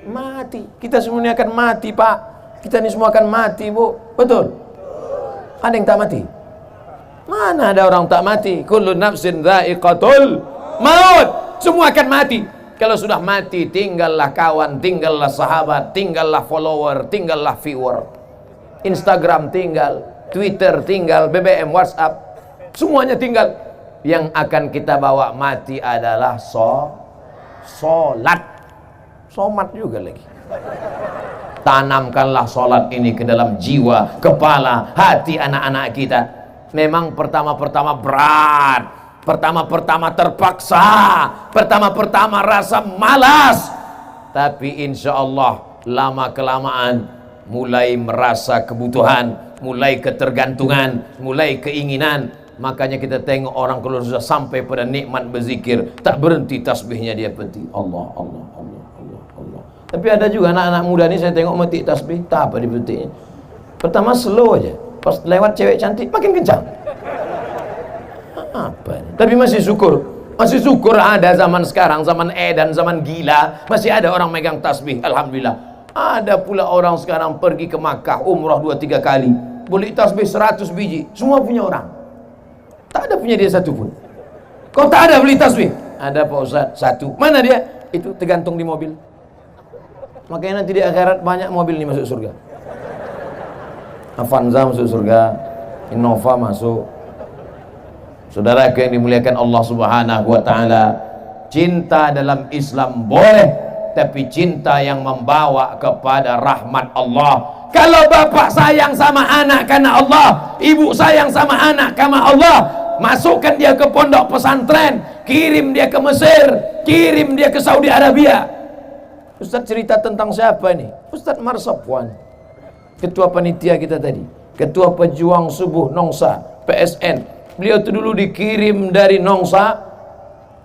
mati. Kita semuanya akan mati Pak. Kita ini semua akan mati Bu. Betul? Ada yang tak mati? Mana ada orang tak mati? Kullu nafsin dha'iqatul maut. Semua akan mati. Kalau sudah mati, tinggallah kawan, tinggallah sahabat, tinggallah follower, tinggallah viewer. Instagram tinggal, Twitter tinggal, BBM, WhatsApp, semuanya tinggal. Yang akan kita bawa mati adalah sholat. Somat juga lagi. Tanamkanlah sholat ini ke dalam jiwa, kepala, hati anak-anak kita. Memang pertama-pertama berat, pertama-pertama terpaksa, pertama-pertama rasa malas, tapi insya Allah lama-kelamaan mulai merasa kebutuhan, mulai ketergantungan, mulai keinginan. Makanya kita tengok orang kalau sudah sampai pada nikmat berzikir, tak berhenti tasbihnya dia penting. Allah, Allah, Allah, Allah, Allah. Tapi ada juga anak-anak muda ni saya tengok metik tasbih, tak apa dipetiknya. Pertama slow aja, pas lewat cewek cantik makin kencang. Apa ini? Tapi masih syukur ada zaman sekarang, zaman dan zaman gila, masih ada orang megang tasbih, alhamdulillah. Ada pula orang sekarang pergi ke Makkah umrah 2-3 kali, beli tasbih 100 biji, semua punya orang, tak ada punya dia satu pun. Kau tak ada beli tasbih? Ada Pak Ustaz, 1. Mana dia? Itu tergantung di mobil. Makanya nanti di akhirat banyak mobil nih masuk surga. Avanza masuk surga, Innova masuk. Saudara yang dimuliakan Allah Subhanahu wa taala, cinta dalam Islam boleh, tapi cinta yang membawa kepada rahmat Allah. Kalau bapak sayang sama anak karena Allah, ibu sayang sama anak karena Allah, masukkan dia ke pondok pesantren, kirim dia ke Mesir, kirim dia ke Saudi Arabia. Ustaz cerita tentang siapa ini? Ustaz Marsapwan, ketua panitia kita tadi, ketua pejuang subuh Nongsa PSN. Beliau itu dulu dikirim dari Nongsa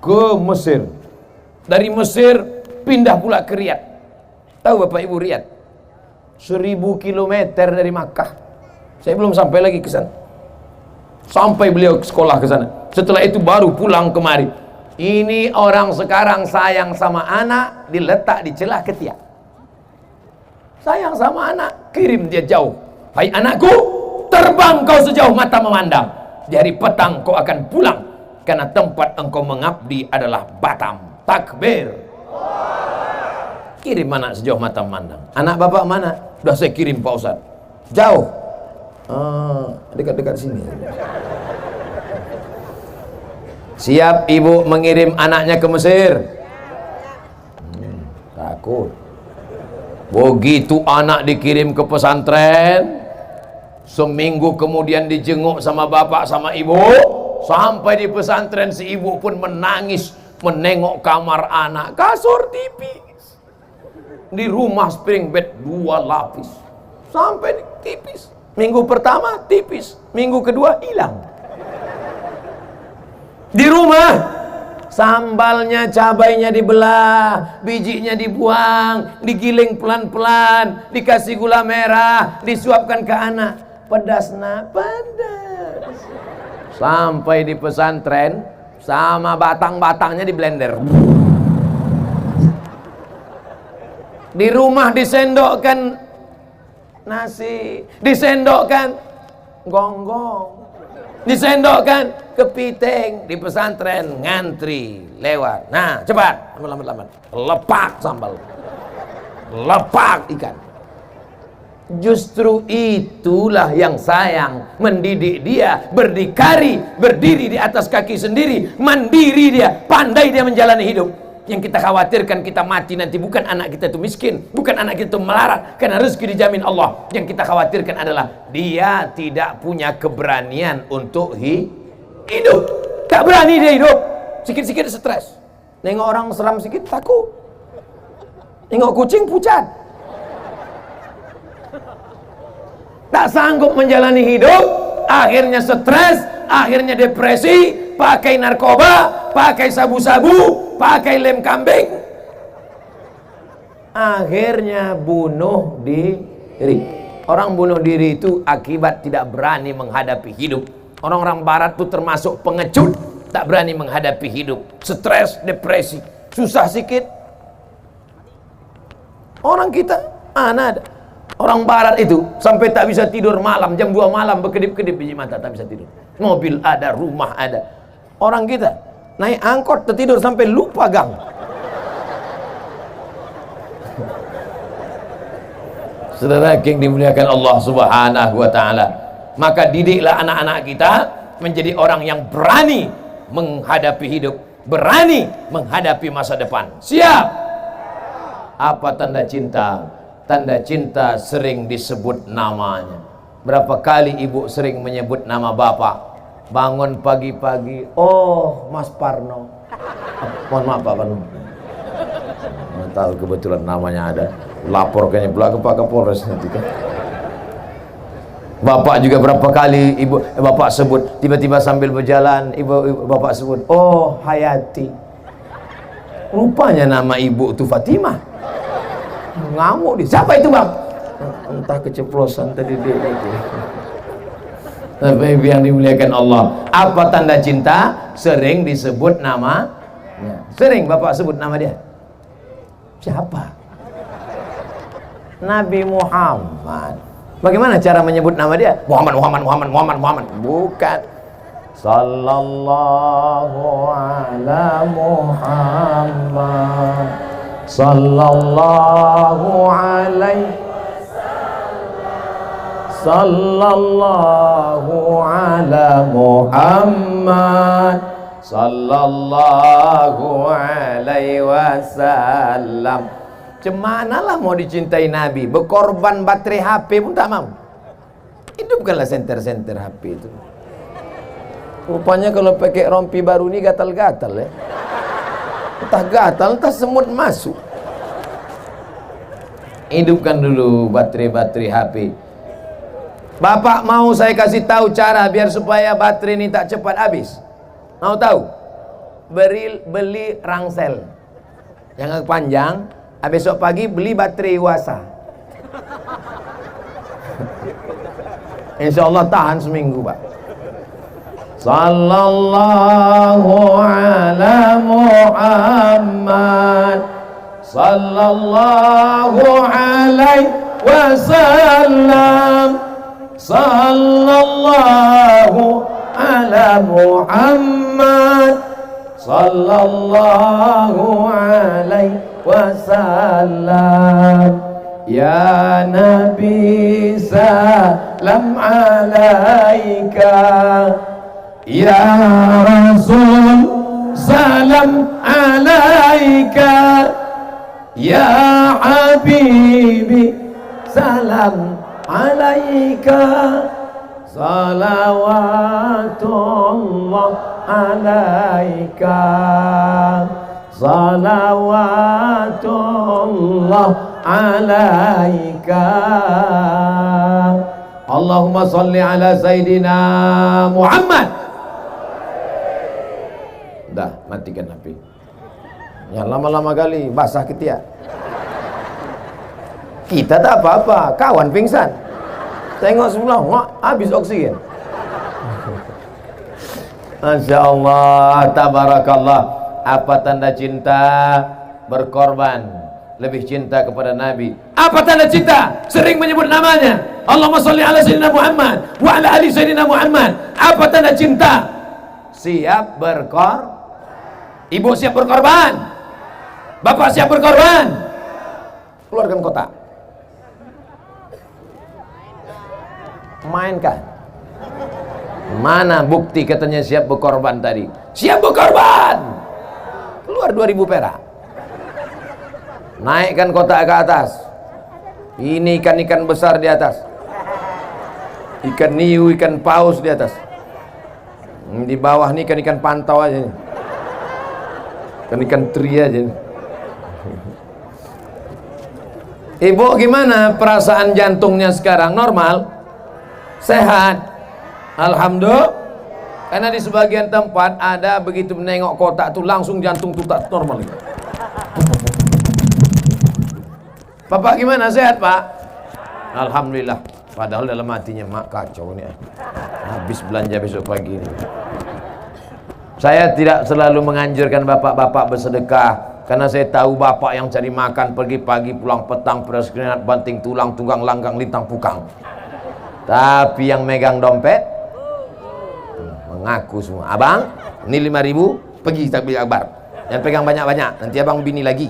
ke Mesir, dari Mesir pindah pula ke Riyadh. Tahu Bapak Ibu Riyadh? 1000 kilometer dari Makkah. Saya belum sampai lagi ke sana. Sampai beliau ke sekolah ke sana. Setelah itu baru pulang kemari. Ini orang sekarang sayang sama anak, diletak di celah ketiak. Sayang sama anak, kirim dia jauh. Hai anakku, terbang kau sejauh mata memandang. Di hari petang kau akan pulang, karena tempat engkau mengabdi adalah Batam. Takbir. Kirim anak sejauh mata memandang. Anak bapak mana? Sudah saya kirim Pak Ustaz. Jauh. Dekat-dekat sini. Siap ibu mengirim anaknya ke Mesir? Takut. Begitu anak dikirim ke pesantren, seminggu kemudian dijenguk sama bapak sama ibu. Sampai di pesantren si ibu pun menangis menengok kamar anak, kasur tipis. Di rumah spring bed 2 lapis. Sampai tipis. Minggu pertama tipis, minggu kedua hilang. Di rumah sambalnya, cabainya dibelah, bijinya dibuang, digiling pelan-pelan, dikasih gula merah, disuapkan ke anak. Pedas nak, pedas. Sampai di pesantren, sama batang-batangnya di blender. Di rumah disendokkan nasi, disendokkan gonggong, disendokkan kepiting. Di pesantren ngantri lewat. Nah, cepat, lambat-lambat, lepak sambal, lepak ikan. Justru itulah yang sayang, mendidik dia berdikari, berdiri di atas kaki sendiri, mandiri dia, pandai dia menjalani hidup. Yang kita khawatirkan kita mati nanti bukan anak kita itu miskin, bukan anak kita itu melarat, karena rezeki dijamin Allah. Yang kita khawatirkan adalah dia tidak punya keberanian untuk hidup. Tak berani dia hidup. Sikit-sikit stres. Nengok orang seram sikit takut. Nengok kucing pucat. Tak sanggup menjalani hidup, akhirnya stres, akhirnya depresi, pakai narkoba, pakai sabu-sabu, pakai lem kambing, akhirnya bunuh diri. Orang bunuh diri itu akibat tidak berani menghadapi hidup. Orang-orang barat itu termasuk pengecut, tak berani menghadapi hidup, stres, depresi, susah sikit. Orang kita mana ada orang barat itu sampai tak bisa tidur malam, jam 2 malam berkedip-kedip biji mata, tak bisa tidur. Mobil ada, rumah ada. Orang kita naik angkot tertidur sampai lupa gang. Saudara yang dimuliakan Allah Subhanahu wa taala, maka didiklah anak-anak kita menjadi orang yang berani menghadapi hidup, berani menghadapi masa depan. Siap? Apa tanda cinta? Tanda cinta sering disebut namanya. Berapa kali ibu sering menyebut nama bapak? Bangun pagi-pagi, oh Mas Parno. Mohon maaf Pak Parno. Tahu kebetulan namanya ada. Laporkannya pula ke Pak Kapolres nanti kan. Bapak juga berapa kali bapak sebut, tiba-tiba sambil berjalan bapak sebut, oh Hayati. Rupanya nama ibu itu Fatimah. Ngamuk dia. Siapa itu bang? Entah keceplosan tadi dia itu. Tapi yang dimuliakan Allah, apa tanda cinta? Sering disebut nama. Sering bapak sebut nama dia. Siapa? Nabi Muhammad. Bagaimana cara menyebut nama dia? Muhammad. Bukan. Sallallahu ala Muhammad. Sallallahu alaihi sallallahu ala Muhammad sallallahu alaihi wasallam. Cemanalah mau dicintai Nabi, berkorban baterai HP pun tak mau. Hidupkanlah senter-senter HP itu. Rupanya kalau pakai rompi baru ini gatal-gatal ya. Entah gatal, entah semut masuk. Hidupkan dulu baterai-baterai HP. Bapak mau saya kasih tahu cara biar supaya baterai ini tak cepat habis. Mau tahu? Beli rangsel yang agak panjang. Besok pagi beli baterai Wasa. Insya Allah tahan seminggu Pak. Sallallahu ala Muhammad sallallahu alaihi wasallam. Sallallahu ala Muhammad sallallahu alaihi wasallam. Ya Nabi salam alaika, ya Rasul salam alaika, ya Habibi salam alaika, salawatullah alaika, salawatullah alaika. Allahumma salli ala Sayyidina Muhammad. Dah, matikan HP. Ya lama-lama kali basah ketiak. Kita tak apa-apa, kawan pingsan. Tengok sebelah, habis oksigen. Masya Allah, tabarakallah. Apa tanda cinta? Berkorban. Lebih cinta kepada Nabi. Apa tanda cinta? Sering menyebut namanya. Allahumma sholli ala Sayyidina Muhammad wa ala ali Sayyidina Muhammad. Apa tanda cinta? Siap Ibu siap berkorban. Bapak siap berkorban. Keluarkan kotak. Mainkan. Mana bukti katanya siap berkorban tadi? Siap berkorban. Keluar 2000 perak. Naikkan kotak ke atas. Ini ikan-ikan besar di atas. Ikan niu, ikan paus di atas. Di bawah nih ikan-ikan pantau aja nih. Ikan teri aja nih. Ibu gimana perasaan jantungnya sekarang? Normal? Sehat? Alhamdulillah. Karena di sebagian tempat ada begitu menengok kotak tuh langsung jantung tuh tak normal. Bapak gimana, sehat Pak? Alhamdulillah. Padahal dalam hatinya, mak kacau nih. Habis belanja besok pagi ini. Saya tidak selalu menganjurkan bapak-bapak bersedekah, karena saya tahu bapak yang cari makan pergi pagi pulang petang, peras keringat, banting tulang, tunggang langgang, lintang pukang. Tapi yang megang dompet mengaku semua. Abang, ini 5.000, pergi takbir akbar. Jangan pegang banyak-banyak, nanti abang bini lagi.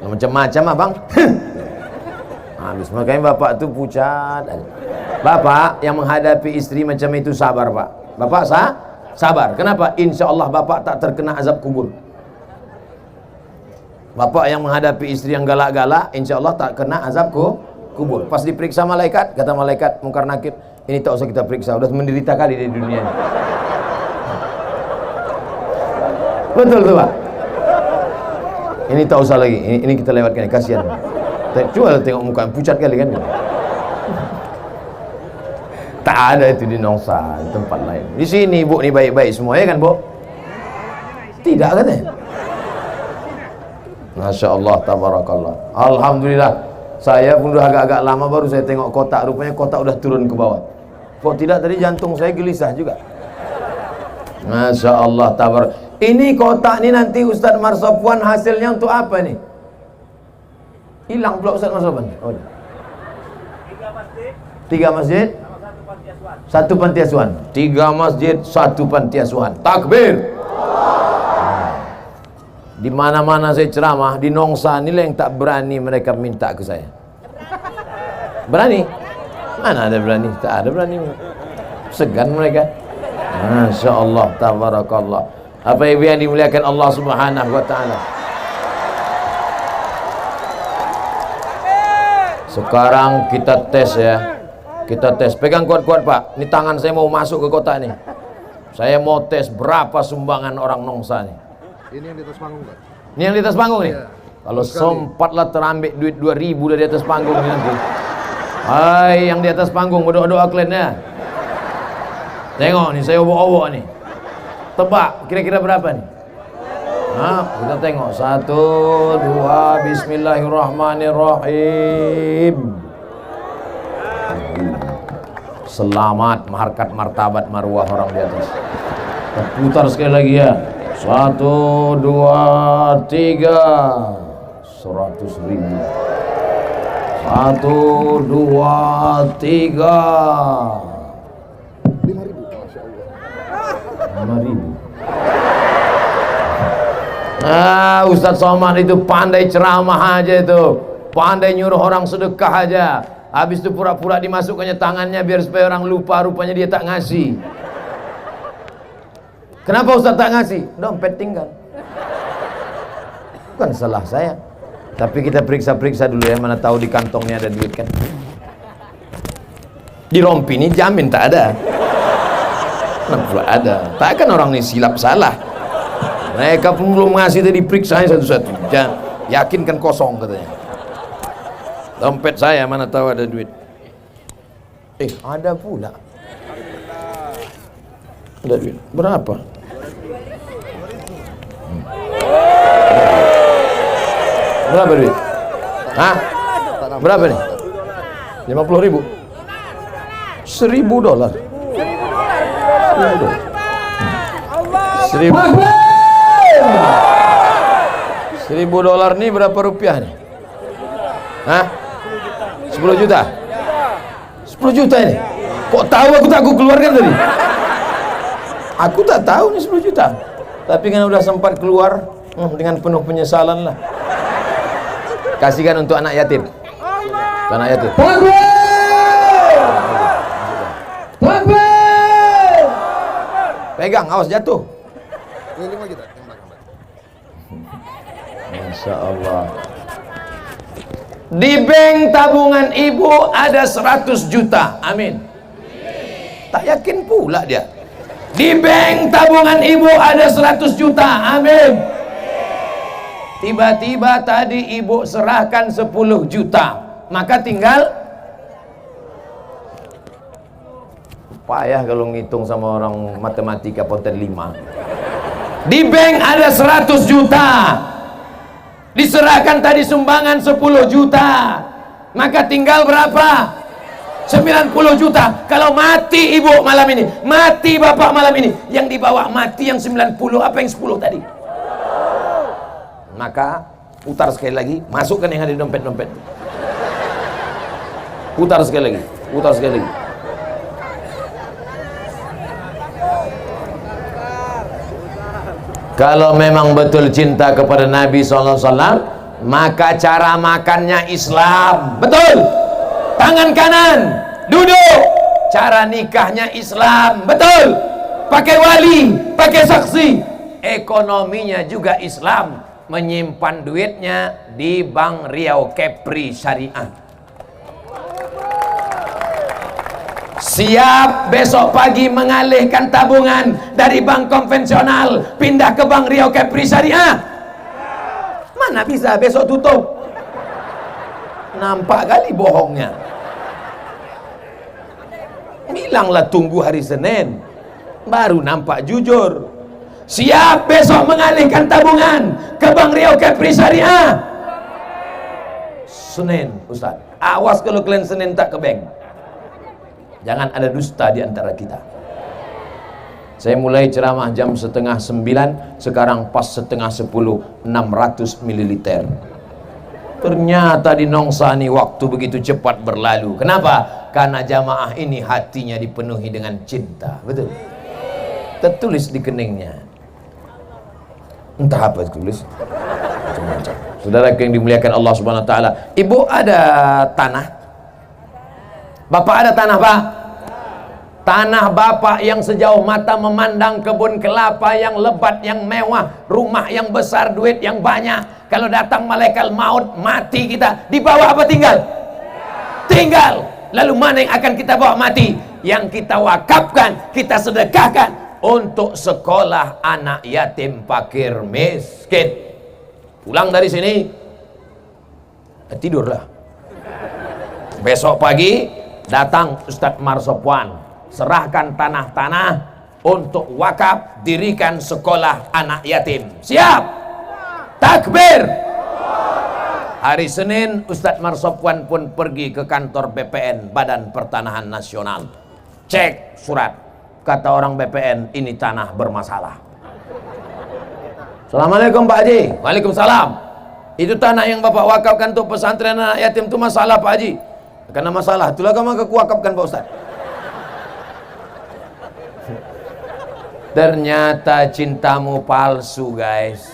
Macam-macam abang. Habis makanya bapak tuh pucat. Bapak yang menghadapi istri macam itu sabar Pak. Bapak sabar. Kenapa? Insya Allah bapak tak terkena azab kubur. Bapak yang menghadapi istri yang galak-galak, insya Allah tak kena azab kubur. Pas diperiksa malaikat, kata malaikat Mungkar Nakir, ini tak usah kita periksa, udah menderita kali di dunia ini. Betul tuh Pak. Ini tak usah lagi, ini kita lewatkan, kasihan. Coba tengok muka pucat kali kan. Tak ada itu di Nongsa, di tempat lain. Di sini Bu ni baik-baik semua ya kan Bu? Tidak katanya. Masya Allah, tabarakallah. Alhamdulillah. Saya pun udah agak-agak lama baru saya tengok kotak, rupanya kotak udah turun ke bawah. Kok tidak tadi jantung saya gelisah juga. Masya Allah, tabarakallah. Ini kotak ini nanti Ustadz Marsopwan hasilnya untuk apa nih? Hilang pula Ustadz Marsopwan. Oh. 3 masjid, 1 panti asuhan. 3 masjid, 1 panti asuhan. Takbir. Di mana-mana saya ceramah di Nongsa nilai yang tak berani mereka minta ke saya. Berani? Mana ada berani? Tak ada berani. Segan mereka. Masya Allah, tabarakallah. Apa ibu yang dimuliakan Allah Subhanahu wa ta'ala. Sekarang kita tes ya. Kita tes. Pegang kuat-kuat Pak. Ini tangan saya mau masuk ke kotak nih. Saya mau tes berapa sumbangan orang Nongsa nih. Ini yang di atas panggung Pak. Ini yang di atas panggung nih? Iya. Kalau sempatlah terambil duit 2.000 dari atas panggung nih nanti. Hai yang di atas panggung berdoa-doa kliennya. Tengok nih saya obok-obok nih. Tebak kira-kira berapa nih? Nah, kita tengok 1, 2, bismillahirrahmanirrahim. Selamat harkat martabat marwah orang di atas. Kita putar sekali lagi ya. 1, 2, 3 100.000. 1, 2, 3 5.000. Masya Allah. 5.000. Ustadz Somad itu pandai ceramah aja itu, pandai nyuruh orang sedekah aja. Habis itu pura-pura dimasukkannya tangannya biar supaya orang lupa, rupanya dia tak ngasih. Kenapa Ustadz tak ngasih? Dompet tinggal. Bukan salah saya. Tapi kita periksa-periksa dulu ya, mana tahu di kantongnya ada duit kan. Di rompi ini jamin tak ada. Kenapa ada? Takkan orang ini silap salah. Mereka pun belum ngasih, tadi periksa satu-satu. Jangan yakinkan kosong katanya. Dompet saya mana tahu ada duit. Ada pula. Ada duit. Berapa? Berapa duit? Hah? Berapa nih? 50.000. $1.000. $1.000 nih berapa rupiah nih? Hah? 10 juta? 10 juta ini? Kok tahu aku keluarkan tadi? Aku tak tahu nih 10 juta. Tapi kan udah sempat keluar dengan penuh penyesalan lah. Kasihkan untuk anak yatim. Untuk anak yatim. Pegang, awas jatuh. Keliling lagi tak? Yang belakang. Masya Allah. Di bank tabungan ibu ada 100 juta. Amin. Tak yakin pula dia. Di bank tabungan ibu ada 100 juta. Amin. Tiba-tiba tadi ibu serahkan 10 juta. Maka tinggal, payah kalau ngitung sama orang matematika ponten 5. Di bank ada 100 juta. Diserahkan tadi sumbangan 10 juta. Maka tinggal berapa? 90 juta. Kalau mati ibu malam ini, mati bapak malam ini, yang dibawa mati yang 90, apa yang 10 tadi? Maka putar sekali lagi, masukkan yang ada di dompet-dompet. Putar sekali lagi, putar sekali lagi. Kalau memang betul cinta kepada Nabi SAW, maka cara makannya Islam. Betul. Tangan kanan, duduk. Cara nikahnya Islam. Betul. Pakai wali, pakai saksi. Ekonominya juga Islam. Menyimpan duitnya di Bank Riau Kepri Syariah. Siap besok pagi mengalihkan tabungan dari bank konvensional pindah ke Bank Riau Kepri Syariah? Mana bisa, besok tutup. Nampak kali bohongnya. Bilanglah tunggu hari Senin, baru nampak jujur. Siap besok mengalihkan tabungan ke Bank Riau Kepri Syariah? Senin, Ustaz. Awas kalau kalian Senin tak ke bank. Jangan ada dusta di antara kita. Saya mulai ceramah jam 8:30, sekarang pas 9:30, 600 ml. Ternyata di Nongsani waktu begitu cepat berlalu. Kenapa? Karena jamaah ini hatinya dipenuhi dengan cinta. Betul? Tertulis di keningnya. Entah apa tulis. Saudara yang dimuliakan Allah Subhanahu wa taala, ibu ada tanah? Bapak ada tanah, Pak? Tanah bapak yang sejauh mata memandang, kebun kelapa yang lebat, yang mewah, rumah yang besar, duit yang banyak. Kalau datang malaikat maut, mati kita, dibawa apa tinggal? Tinggal. Lalu mana yang akan kita bawa mati? Yang kita wakafkan, kita sedekahkan untuk sekolah anak yatim fakir miskin. Pulang dari sini, tidurlah. Besok pagi datang Ustadz Marsopwan, serahkan tanah-tanah untuk wakaf, dirikan sekolah anak yatim. Siap? Takbir. Hari Senin Ustadz Marsopwan pun pergi ke kantor BPN, Badan Pertanahan Nasional. Cek surat, kata orang BPN, ini tanah bermasalah. Assalamualaikum Pak Haji. Waalaikumsalam. Itu tanah yang Bapak wakafkan untuk pesantren anak yatim itu masalah Pak Haji. Karena masalah itulah kamu wakafkan Pak Ustadz. Ternyata cintamu palsu, guys.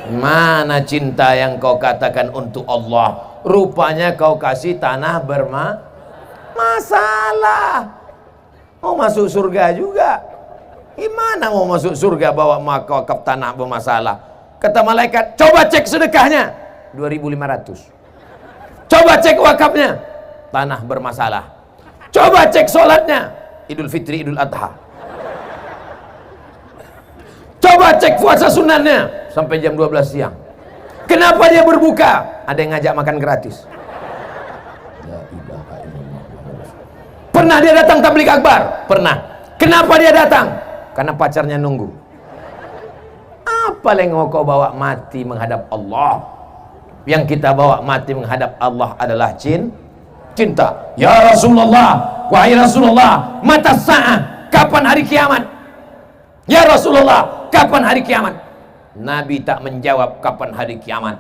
Mana cinta yang kau katakan untuk Allah? Rupanya kau kasih tanah masalah. Mau masuk surga juga. Gimana mau masuk surga bawa wakaf tanah bermasalah? Kata malaikat, coba cek sedekahnya, 2.500. Coba cek wakafnya, tanah bermasalah. Coba cek sholatnya, Idul Fitri, Idul Adha. Coba cek puasa sunatnya sampai jam 12 siang. Kenapa dia berbuka? Ada yang ngajak makan gratis. La ilaha illallah. Pernah dia datang tabligh akbar? Pernah. Kenapa dia datang? Karena pacarnya nunggu. Apa yang mau kau bawa mati menghadap Allah? Yang kita bawa mati menghadap Allah adalah cinta. Ya Rasulullah, wahai Rasulullah, mata sa'ah, kapan hari kiamat? Ya Rasulullah, kapan hari kiamat? Nabi tak menjawab kapan hari kiamat,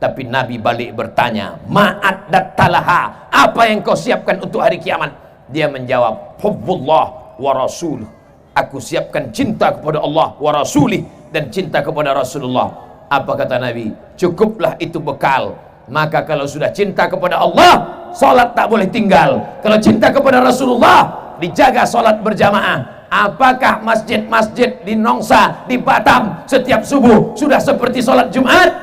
tapi Nabi balik bertanya, ma'ad dattalaha, apa yang kau siapkan untuk hari kiamat? Dia menjawab, hubbullah wa rasuluh, aku siapkan cinta kepada Allah wa rasulih, dan cinta kepada Rasulullah. Apa kata Nabi? Cukuplah itu bekal. Maka kalau sudah cinta kepada Allah, salat tak boleh tinggal. Kalau cinta kepada Rasulullah, dijaga salat berjamaah. Apakah masjid-masjid di Nongsa, di Batam setiap subuh sudah seperti sholat Jumat?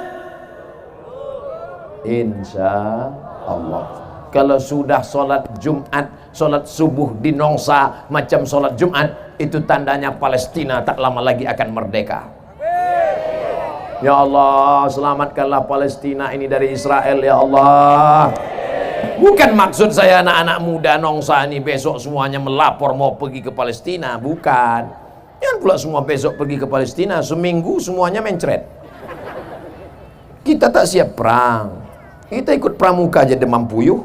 Insya Allah. Kalau sudah sholat Jumat, sholat subuh di Nongsa macam sholat Jumat, itu tandanya Palestina tak lama lagi akan merdeka. Ya Allah, selamatkanlah Palestina ini dari Israel, ya Allah. Bukan maksud saya anak-anak muda Nongsa ini besok semuanya melapor mau pergi ke Palestina, bukan. Jangan pula semua besok pergi ke Palestina, seminggu semuanya mencret. Kita tak siap perang. Kita ikut pramuka aja demam puyuh.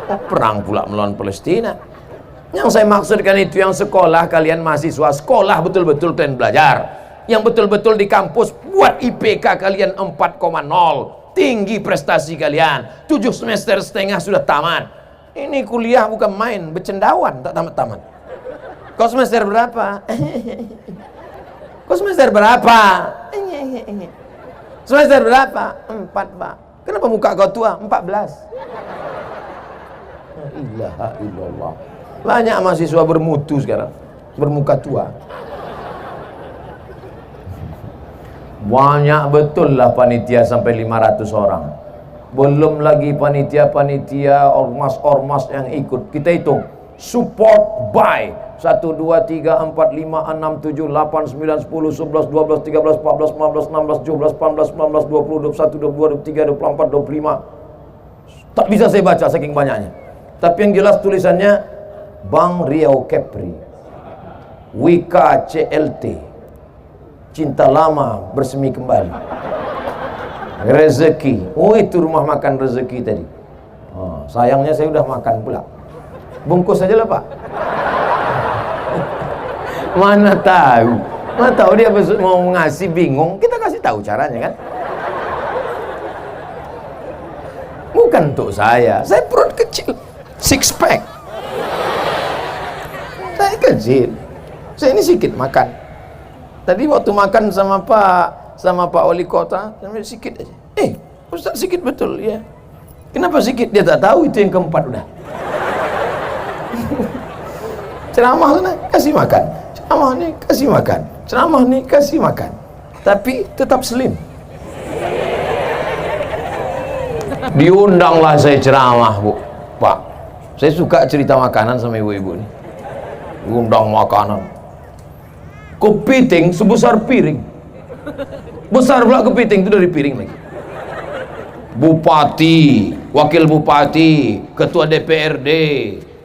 Oh, perang pula melawan Palestina. Yang saya maksudkan itu yang sekolah, kalian mahasiswa sekolah betul-betul kalian belajar. Yang betul-betul di kampus buat IPK kalian 4,0. Tinggi prestasi kalian, 7 semester setengah sudah tamat. Ini kuliah bukan main, bercendawan tak tamat-tamat. Kau semester berapa? Kau semester berapa? Semester berapa? 4, Pak. Kenapa muka kau tua? 14. La ilaha illallah. Banyak mahasiswa bermutu sekarang, bermuka tua. Banyak betul lah panitia sampai 500 orang. Belum lagi panitia-panitia, ormas-ormas yang ikut. Kita hitung, support by 1, 2, 3, 4, 5, 6, 7, 8, 9, 10, 11, 12, 13, 14, 15, 16, 17, 18, 19, 20, 21, 22, 23, 24, 25. Tak bisa saya baca saking banyaknya. Tapi yang jelas tulisannya Bang Riau Kepri, Wika CLT, cinta lama bersemi kembali, rezeki. Oh, itu rumah makan rezeki tadi. Oh, sayangnya saya udah makan pula. Bungkus aja lah, Pak. Mana tahu dia besok mau ngasih bingung, kita kasih tahu caranya kan. Bukan untuk saya perut kecil, 6 pack. Saya kecil, saya ini sedikit makan. Tadi waktu makan sama Pak Wali Kota, sampai sikit aja. Ustaz sikit betul ya. Kenapa sikit? Dia tak tahu itu yang keempat udah. Ceramah sana kasih makan, ceramah nih kasih makan, ceramah nih kasih makan. Tapi tetap slim. Diundanglah saya ceramah, Bu. Pak, saya suka cerita makanan sama ibu-ibu nih. Diundang makanan. Kepiting sebesar piring, besar pula kepiting itu dari piring lagi. Bupati, wakil bupati, ketua DPRD,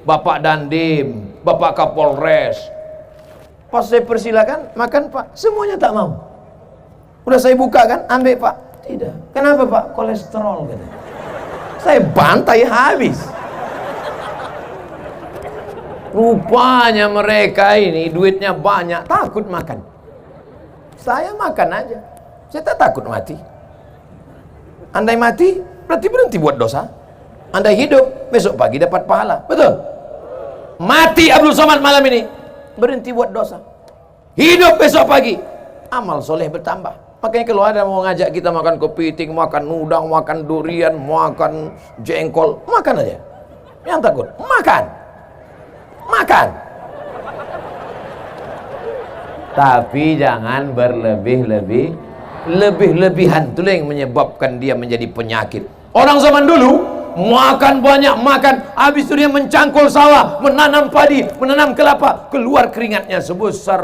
Bapak Dandim, Bapak Kapolres. Pas saya persilakan makan, Pak, semuanya tak mau. Udah saya buka kan, ambil, Pak. Tidak. Kenapa, Pak? Kolesterol katanya. Saya bantai habis. Rupanya mereka ini duitnya banyak, takut makan. Saya makan aja, saya tak takut mati. Andai mati, berarti berhenti buat dosa. Andai hidup, besok pagi dapat pahala. Betul? Mati Abdul Somad malam ini, berhenti buat dosa. Hidup besok pagi, amal soleh bertambah. Makanya kalau ada mau ngajak kita makan kepiting, makan udang, makan durian, makan jengkol, makan aja. Yang takut, makan. Tapi jangan berlebih-lebihan. Itulah yang menyebabkan dia menjadi penyakit. Orang zaman dulu makan banyak, habis itu dia mencangkul sawah, menanam padi, menanam kelapa, keluar keringatnya sebesar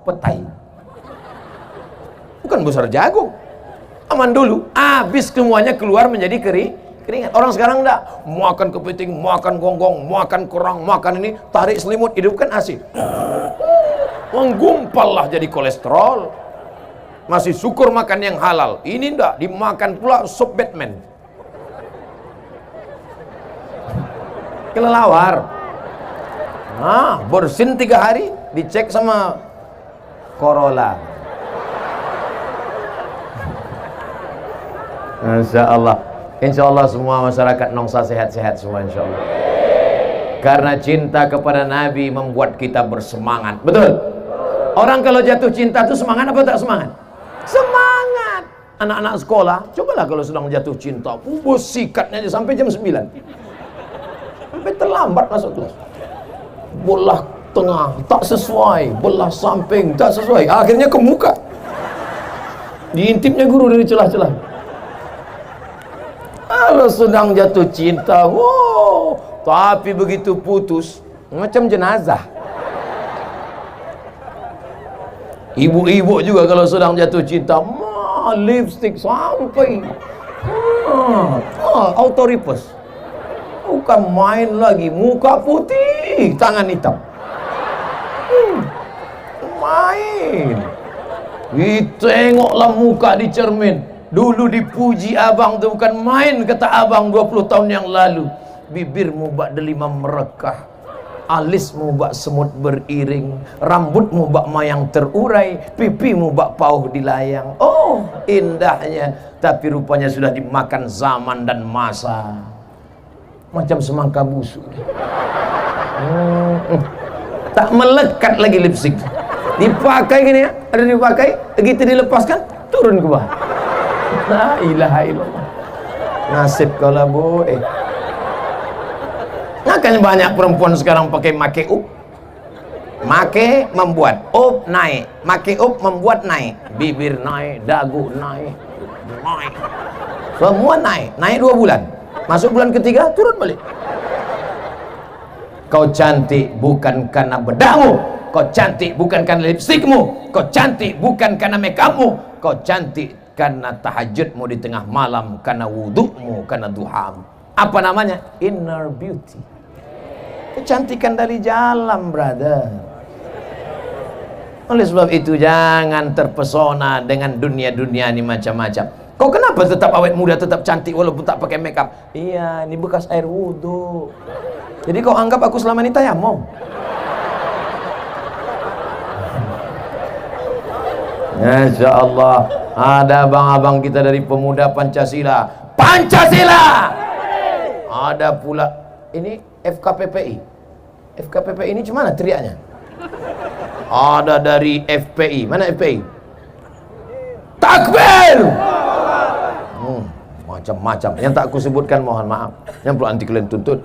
petai. bukan besar jagung. Aman dulu, habis semuanya keluar menjadi keringat. Orang sekarang enggak, makan kepiting, makan gonggong, makan kerang, makan ini, tarik selimut, hidupkan AC. Menggumpal lah jadi kolesterol. Masih syukur makan yang halal. Ini enggak, dimakan pula sup Batman. Kelelawar. Nah, bersin 3 hari, dicek sama Corolla. Insya Allah, insya Allah semua masyarakat Nongsa sehat-sehat semua insya Allah. Karena cinta kepada Nabi membuat kita bersemangat. Betul? Orang kalau jatuh cinta itu semangat apa tak semangat? Semangat. Anak-anak sekolah, cobalah kalau sedang jatuh cinta, bos sikatnya aja sampai jam 9. Sampai terlambat masuk kelas. Belah tengah tak sesuai, belah samping tak sesuai, akhirnya ke muka. Diintipnya guru dari celah-celah. Kalau sedang jatuh cinta, wow, tapi begitu putus, macam jenazah. Ibu-ibu juga kalau sedang jatuh cinta, lipstick sampai autoripes. Bukan main lagi, muka putih, tangan hitam. Main. Ditengoklah muka di cermin. Dulu dipuji abang tu bukan main, kata abang 20 tahun yang lalu. Bibirmu bak delima merekah, alismu bak semut beriring, rambutmu bak mayang terurai, pipimu bak pauh dilayang. Oh, indahnya, tapi rupanya sudah dimakan zaman dan masa. Macam semangka busuk. Tak melekat lagi lipstick. Dipakai gini ya, ada dipakai, begitu dilepaskan, turun ke bawah. La ilaha illallah. Nasib kalau bu, makanya banyak perempuan sekarang pakai make up. Make membuat up naik, make up membuat naik, bibir naik, dagu naik, naik, semua naik, naik 2 bulan. Masuk bulan ketiga turun balik. Kau cantik bukan karena bedakmu, kau cantik bukan karena lipstikmu, kau cantik bukan karena makeupmu, kau cantik karena tahajudmu di tengah malam, karena wudukmu, karena duhamu. Apa namanya? Inner beauty. Kecantikan dari dalam, brother. Oleh sebab itu jangan terpesona dengan dunia-dunia ini macam-macam. Kau kenapa tetap awet muda, tetap cantik walaupun tak pakai makeup? Iya, ini bekas air wudhu. Jadi kau anggap aku selama ini tayamum? Masya Allah, ada abang-abang kita dari pemuda Pancasila. Pancasila! Ada pula, ini FKPPI. FKPPI ini cuma teriaknya? Ada dari FPI. Mana FPI? Takbir! Macam-macam. Yang tak aku sebutkan mohon maaf. Yang perlu anti kalian tuntut.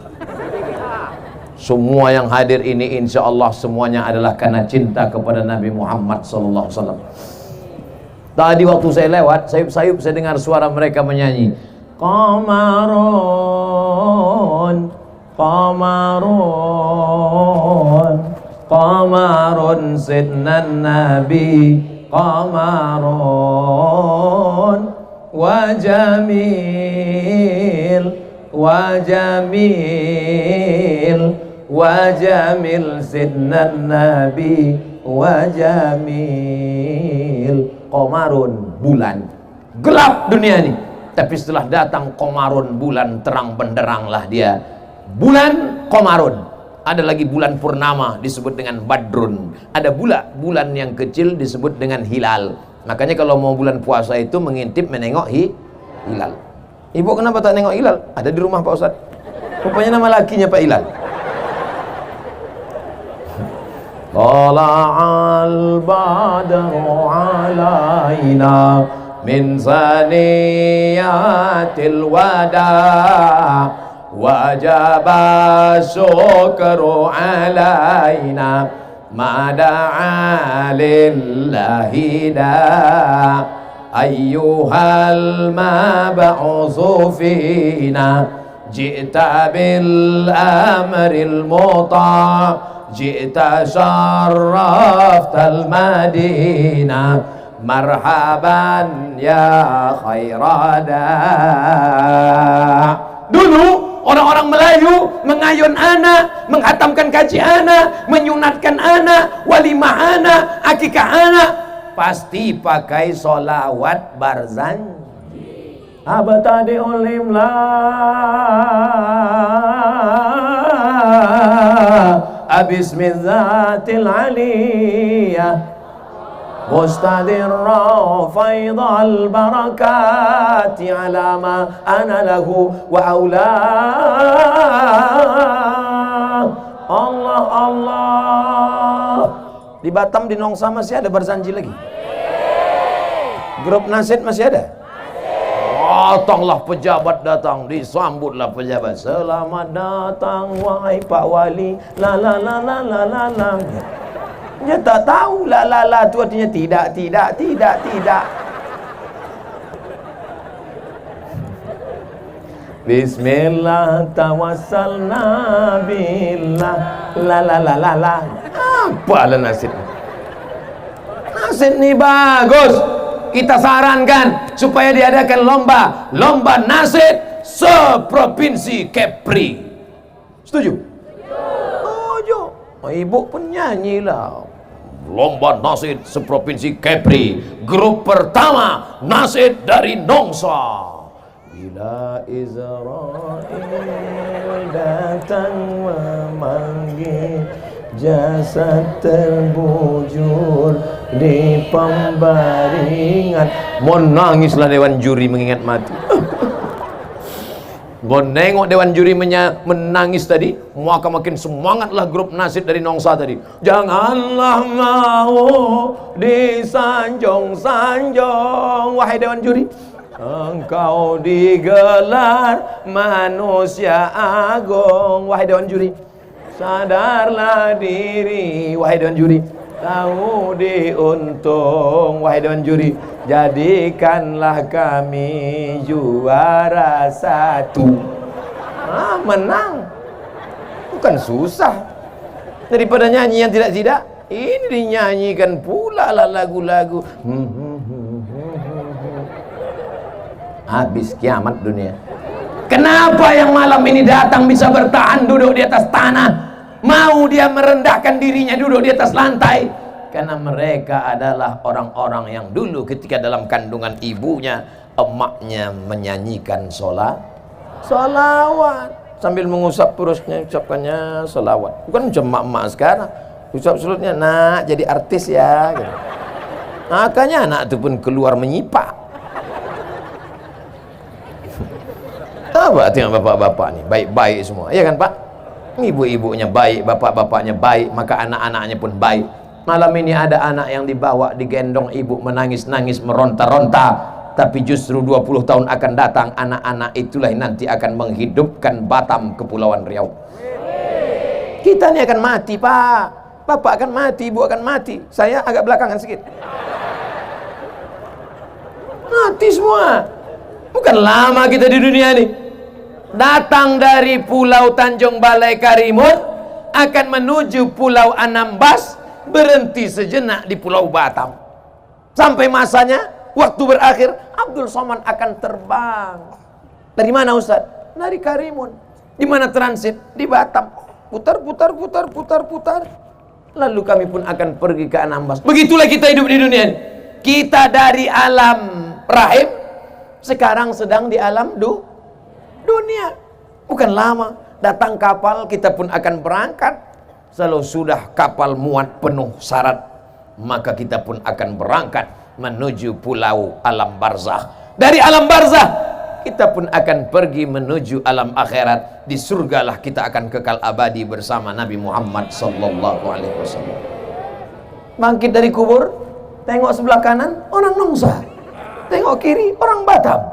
Semua yang hadir ini insya Allah semuanya adalah karena cinta kepada Nabi Muhammad SAW. Tadi waktu saya lewat, sayup-sayup saya dengar suara mereka menyanyi. Qamarun, Qamarun, Qamarun sidnan Nabi, Qamarun, wa jamil, wa jamil, wa jamil sidnan Nabi, wa jamil. Qamarun, bulan gelap dunia ini, tapi setelah datang Qamarun, bulan terang benderanglah dia. Bulan Qamarun. Ada lagi bulan purnama disebut dengan Badrun. Ada pula bulan yang kecil disebut dengan Hilal. Makanya kalau mau bulan puasa itu mengintip menengok hilal. Ibu kenapa tak nengok hilal? Ada di rumah Pak Ustadz. Rupanya nama lakinya Pak Hilal. Tala'al badru alaina min saniyatil wada wajaba syukru alaina ma da'a lillahi da ayyuhal mab'usu fina ji'ta bil amril muta' ji'ta syarraftal madina marhaban ya khairada. Dulu orang-orang Melayu mengayun anak, menghatamkan kaji anak, menyunatkan anak, walimah anak, akikah anak, pasti pakai solawat barzanji. Abtadi ulimla abismizatil aliyah mustadirra faidal barakati ala ma ana lahu wa aula. Allah Allah. Di Batam, di Nongsa masih ada barzanji lagi? Grup Nasid masih ada? Datanglah pejabat, datang, disambutlah pejabat. Selamat datang wahai Pak Wali. La la la la la la la. Dia tak tahu la la la itu artinya tidak, tidak, tidak, tidak. Bismillah tawassalna billah. La la la la la. Apalah Nasid? Nasid ni bagus. Kita sarankan supaya diadakan lomba nasid seprovinsi Kepri. Setuju? Setuju. Oh, ibu pun nyanyilah. Lomba nasid seprovinsi Kepri. Grup pertama nasid dari Nongsa. Bila Israel datang memanggil, jasad terbujur di pembaringan. Mau nangislah dewan juri mengingat mati. Mau nengok dewan juri menangis tadi, maka makin semangatlah grup nasid dari Nongsa tadi. Janganlah mau disanjung-sanjung, wahai dewan juri. Engkau digelar manusia agung, wahai dewan juri. Sadarlah diri, wahai dewan juri. Tahu diuntung, wahai dewan juri. Jadikanlah kami juara satu. Menang. Bukan susah. Daripada nyanyi yang tidak-tidak, ini dinyanyikan pula lah lagu-lagu. Habis kiamat dunia. Kenapa yang malam ini datang bisa bertahan duduk di atas tanah? Mau dia merendahkan dirinya duduk di atas lantai? Karena mereka adalah orang-orang yang dulu ketika dalam kandungan ibunya, emaknya menyanyikan solawat sambil mengusap perutnya, ucapkannya solawat. Bukan macam emak-emak sekarang, usap perutnya, nak jadi artis ya gitu. Makanya anak itu pun keluar menyipak. Apa tengok bapak-bapak nih, baik-baik semua, ya kan Pak? Ibu-ibunya baik, bapak-bapaknya baik, maka anak-anaknya pun baik. Malam ini ada anak yang dibawa, digendong ibu, menangis-nangis, meronta-ronta. Tapi justru 20 tahun akan datang, anak-anak itulah yang nanti akan menghidupkan Batam, Kepulauan Riau. Kita ini akan mati Pak. Bapak akan mati, ibu akan mati. Saya agak belakangan sedikit. Mati semua. Bukan lama kita di dunia ini. Datang dari Pulau Tanjung Balai Karimun akan menuju Pulau Anambas, berhenti sejenak di Pulau Batam. Sampai masanya, waktu berakhir, Abdul Somad akan terbang. Dari mana Ustaz? Dari Karimun. Di mana transit? Di Batam. Putar. Lalu kami pun akan pergi ke Anambas. Begitulah kita hidup di dunia ini. Kita dari alam rahim, sekarang sedang di alam dunia. Bukan lama datang kapal, kita pun akan berangkat. Kalau sudah kapal muat penuh syarat, maka kita pun akan berangkat menuju pulau alam barzah. Dari alam barzah kita pun akan pergi menuju alam akhirat. Di surgalah kita akan kekal abadi bersama Nabi Muhammad sallallahu alaihi wasallam. Bangkit dari kubur, tengok sebelah kanan orang Nongsa, tengok kiri orang Batam,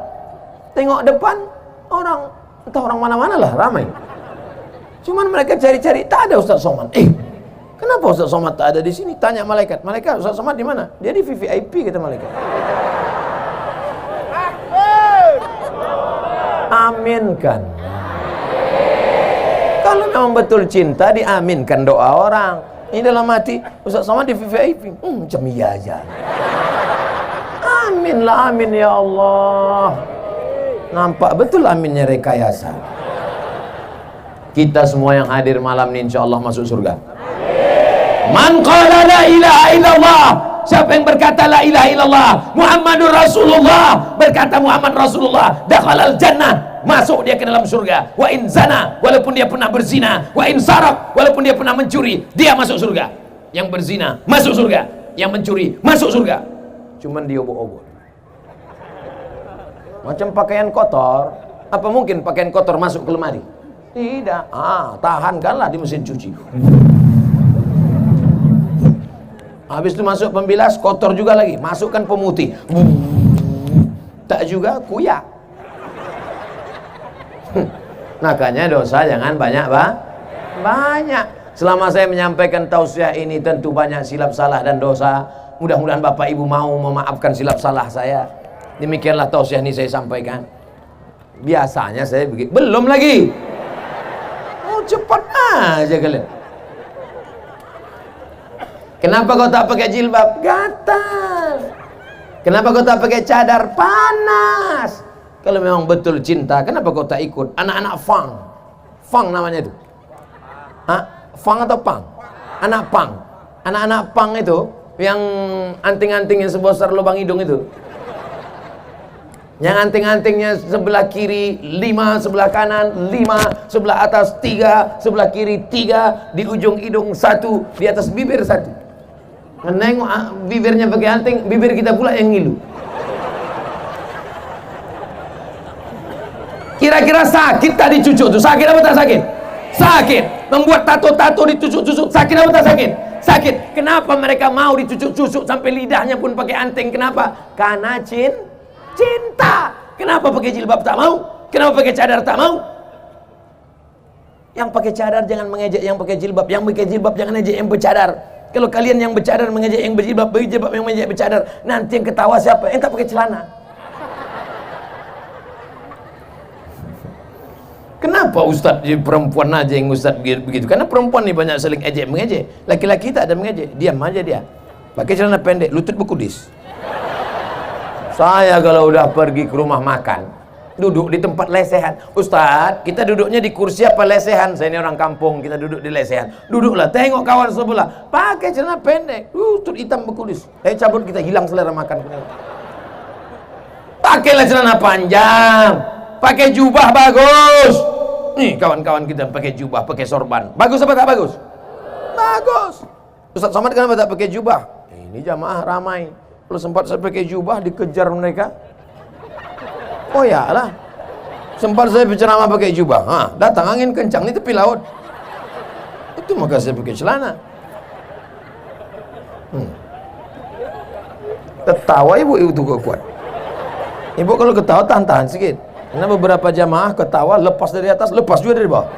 tengok depan orang, entah orang mana-mana lah, ramai. Cuman mereka cari-cari, tak ada Ustaz Somad. Kenapa Ustaz Somad tak ada di sini? Tanya malaikat. Malaikat, Ustaz Somad di mana? Dia di VVIP, kata malaikat. Aminkan. Kalau memang betul cinta, diaminkan doa orang. Ini dalam hati, Ustaz Somad di VVIP. Macam iya aja. Amin lah, amin ya Allah. Nampak betul aminnya rekayasa. Kita semua yang hadir malam ini insya Allah masuk surga. Man qala la ilaha illallah, siapa yang berkata la ilaha illallah Muhammadur Rasulullah, berkata Muhammad Rasulullah, dakhalal jannah, masuk dia ke dalam surga. Wa in zana, walaupun dia pernah berzina. Wa in sarak, walaupun dia pernah mencuri, dia masuk surga. Yang berzina masuk surga, yang mencuri masuk surga. Cuman dia obok-obok. Macam pakaian kotor, apa mungkin pakaian kotor masuk ke lemari? Tidak. Tahankanlah di mesin cuci. Habis itu masuk pembilas, kotor juga lagi. Masukkan pemutih. Tak juga kuyak. Makanya dosa jangan banyak, banyak. Selama saya menyampaikan tausiah ini tentu banyak silap salah dan dosa. Mudah-mudahan Bapak Ibu mau memaafkan silap salah saya. Demikianlah tausiah ini saya sampaikan. Biasanya saya begitu. Belum lagi. Oh, cepat aja kalian. Kenapa kau tak pakai jilbab? Gatal. Kenapa kau tak pakai cadar? Panas. Kalau memang betul cinta, kenapa kau tak ikut anak-anak fang? Fang namanya itu. Fang atau pang? Anak pang. Anak-anak pang itu yang anting-anting yang sebesar lubang hidung itu. Yang anting-antingnya sebelah kiri 5, sebelah kanan 5, sebelah atas 3, sebelah kiri 3, di ujung hidung 1, di atas bibir 1. Menengok bibirnya pakai anting, bibir kita pula yang ngilu. Kira-kira sakit tak dicucuk tuh? Sakit apa tak sakit? Sakit. Membuat tato-tato ditusuk-tusuk, sakit apa tak sakit? Sakit. Kenapa mereka mau ditusuk-tusuk sampai lidahnya pun pakai anting? Kenapa? Karena cinta. Kenapa pakai jilbab tak mau? Kenapa pakai cadar tak mau? Yang pakai cadar jangan mengejek yang pakai jilbab. Yang pakai jilbab jangan ejek yang bercadar. Kalau kalian yang bercadar mengejek yang berjilbab, berjilbab yang mengejek bercadar, nanti yang ketawa siapa? Yang tak pakai celana. Kenapa Ustaz perempuan aja yang Ustaz begitu? Karena perempuan ni banyak saling ejek mengejek. Laki-laki tak ada mengejek. Diam aja dia. Pakai celana pendek, lutut berkudis. Saya kalau udah pergi ke rumah makan, duduk di tempat lesehan. Ustaz, kita duduknya di kursi apa lesehan? Saya ini orang kampung, kita duduk di lesehan. Duduklah, tengok kawan sebelah, pakai celana pendek, lutut hitam berkudis. Cabut, kita hilang selera makan. Pakailah celana panjang, pakai jubah bagus. Nih kawan-kawan kita pakai jubah, pakai sorban. Bagus apa tak bagus? Bagus. Ustaz Somad kenapa tak pakai jubah? Ini jamaah ramai. Kalau sempat saya pakai jubah dikejar mereka. Oh ya lah. Sempat saya berceramah pakai jubah. Datang angin kencang di tepi laut. Itu maka saya pakai celana. Ketawa ibu itu kuat. Ibu kalau ketawa tahan-tahan sedikit. Karena beberapa jamaah ketawa lepas dari atas, lepas juga dari bawah.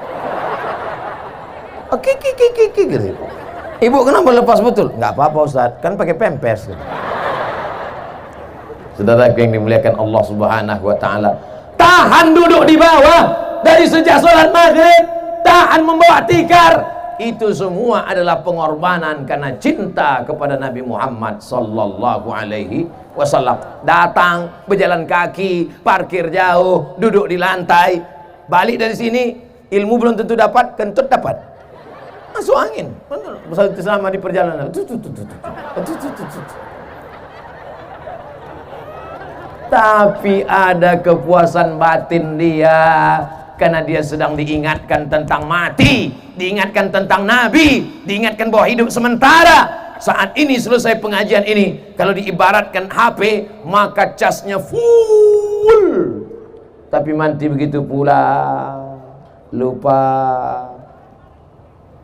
Kiki gitu. Ibu kenapa lepas betul? Enggak apa-apa Ustaz, kan pakai pampers gitu. Saudara yang dimuliakan Allah Subhanahu wa taala, tahan duduk di bawah dari sejak sholat maghrib, tahan membawa tikar. Itu semua adalah pengorbanan karena cinta kepada Nabi Muhammad sallallahu alaihi wasallam. Datang berjalan kaki, parkir jauh, duduk di lantai, balik dari sini ilmu belum tentu dapat, kentut dapat. Masuk angin. Selama di perjalanan. Tapi ada kepuasan batin dia karena dia sedang diingatkan tentang mati, diingatkan tentang Nabi, diingatkan bahwa hidup sementara. Saat ini selesai pengajian ini, kalau diibaratkan HP, maka casnya full. Tapi mati begitu pula, lupa,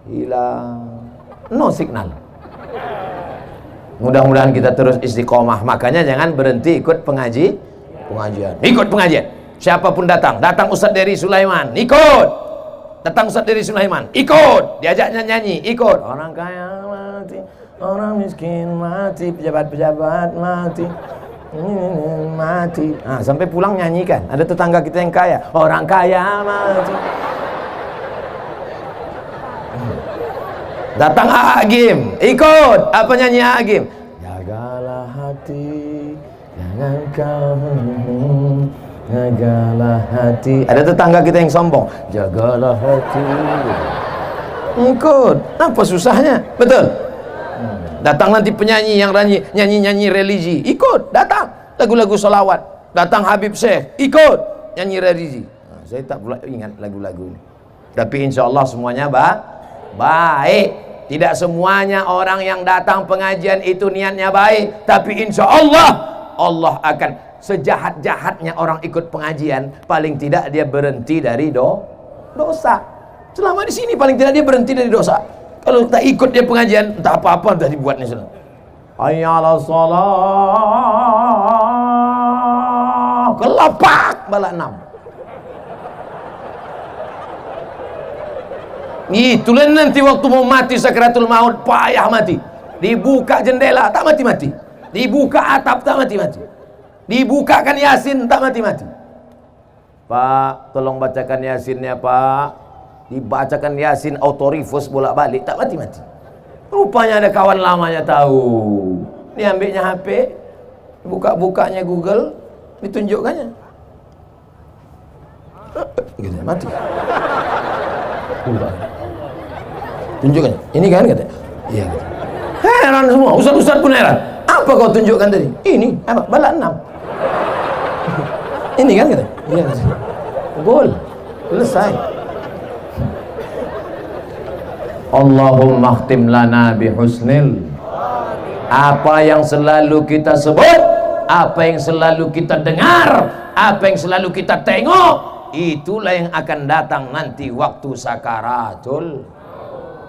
hilang, no signal. Mudah-mudahan kita terus istiqomah. Makanya jangan berhenti ikut pengajian. Ikut pengajian. Siapapun datang Ustadz Dery Sulaiman, ikut. Datang Ustadz Dery Sulaiman, ikut. Diajaknya nyanyi, ikut. Orang kaya mati, orang miskin mati, pejabat-pejabat mati, mati. Sampai pulang nyanyikan. Ada tetangga kita yang kaya, orang kaya mati. Datang Agim, ikut. Apa nyanyi Agim? Jagalah hati, engkau jagalah hati. Ada tetangga kita yang sombong, jagalah hati. Ikut, apa susahnya? Betul. Datang nanti penyanyi yang nyanyi religi, ikut, datang. Lagu-lagu solawat, datang Habib Syekh, ikut nyanyi religi. Nah, saya tak pula ingat lagu-lagu ini. Tapi insya Allah semuanya baik. Tidak semuanya orang yang datang pengajian itu niatnya baik, tapi insya Allah Allah akan, sejahat-jahatnya orang ikut pengajian, paling tidak dia berhenti dari dosa. Selama di sini paling tidak dia berhenti dari dosa. Kalau tak ikut dia pengajian, entah apa-apa dah dibuatnya sudah. Hayya 'alas shalah. Kelapak bala 6. Itulah nanti waktu mau mati sakaratul maut, payah mati. Dibuka jendela tak mati-mati. Dibuka atap tak mati-mati. Dibukakan Yasin tak mati-mati. Pak, tolong bacakan Yasinnya, Pak. Dibacakan Yasin autorifus bolak-balik tak mati-mati. Rupanya ada kawan lamanya tahu. Dia ambilnya HP, buka-bukanya Google, ditunjukkannya. Gitu, mati. Tunjukkan, ini kan katanya. Iya gitu. Heran semua, ustaz-ustaz pun heran. Apa kau tunjukkan tadi? Ini, apa? Bala 6. Ini kan katanya. Iya katanya. Gol. Selesai. Allahumma khtim lana bihusnil. Apa yang selalu kita sebut, apa yang selalu kita dengar, apa yang selalu kita tengok, itulah yang akan datang nanti waktu sakaratul.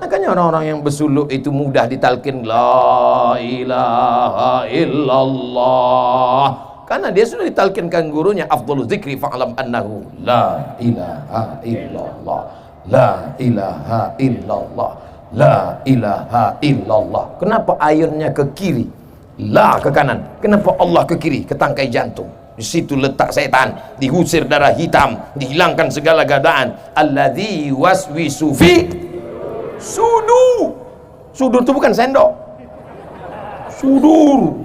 Makanya orang-orang yang bersuluk itu mudah ditalkin la ilaha illallah, karena dia sudah ditalkinkan gurunya, afdhaluz zikri fa'lam annahu la ilaha illallah, la ilaha illallah, la ilaha illallah. Kenapa ayunnya ke kiri, la ke kanan? Kenapa Allah ke kiri, ke tangkai jantung? Di situ letak setan, diusir darah hitam, dihilangkan segala godaan. Alladzi waswisu fi sudur. Sudur itu bukan sendok. Sudur.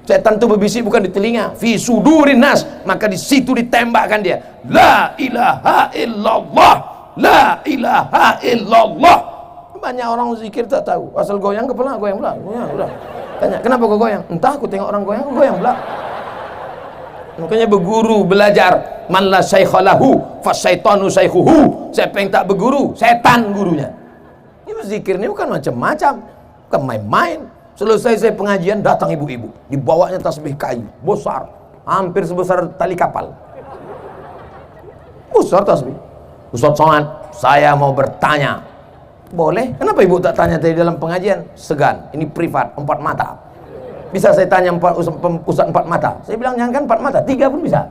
Setan itu berbisik bukan di telinga. Fi sudurin nas, maka di situ ditembakkan dia. La ilaha illallah, la ilaha illallah. Banyak orang zikir tak tahu. Asal goyang kepala, goyang pula. Udah. Tanya, kenapa kau goyang? Entah, aku tengok orang goyang, aku goyang pula. Makanya berguru, belajar. Man la syaikhalahu fasyaitanu syaikhuhu. Siapa yang tak berguru, setan gurunya. Ini berzikir ini bukan macam-macam, bukan main-main. Selesai saya pengajian, datang ibu-ibu, dibawanya tasbih kayu besar, hampir sebesar tali kapal. Besar tasbih. Ustaz Somad, saya mau bertanya. Boleh? Kenapa ibu tak tanya tadi dalam pengajian? Segan, ini privat, 4 mata. Bisa saya tanya Ustaz 4 mata? Saya bilang jangan kan 4 mata, 3 pun bisa.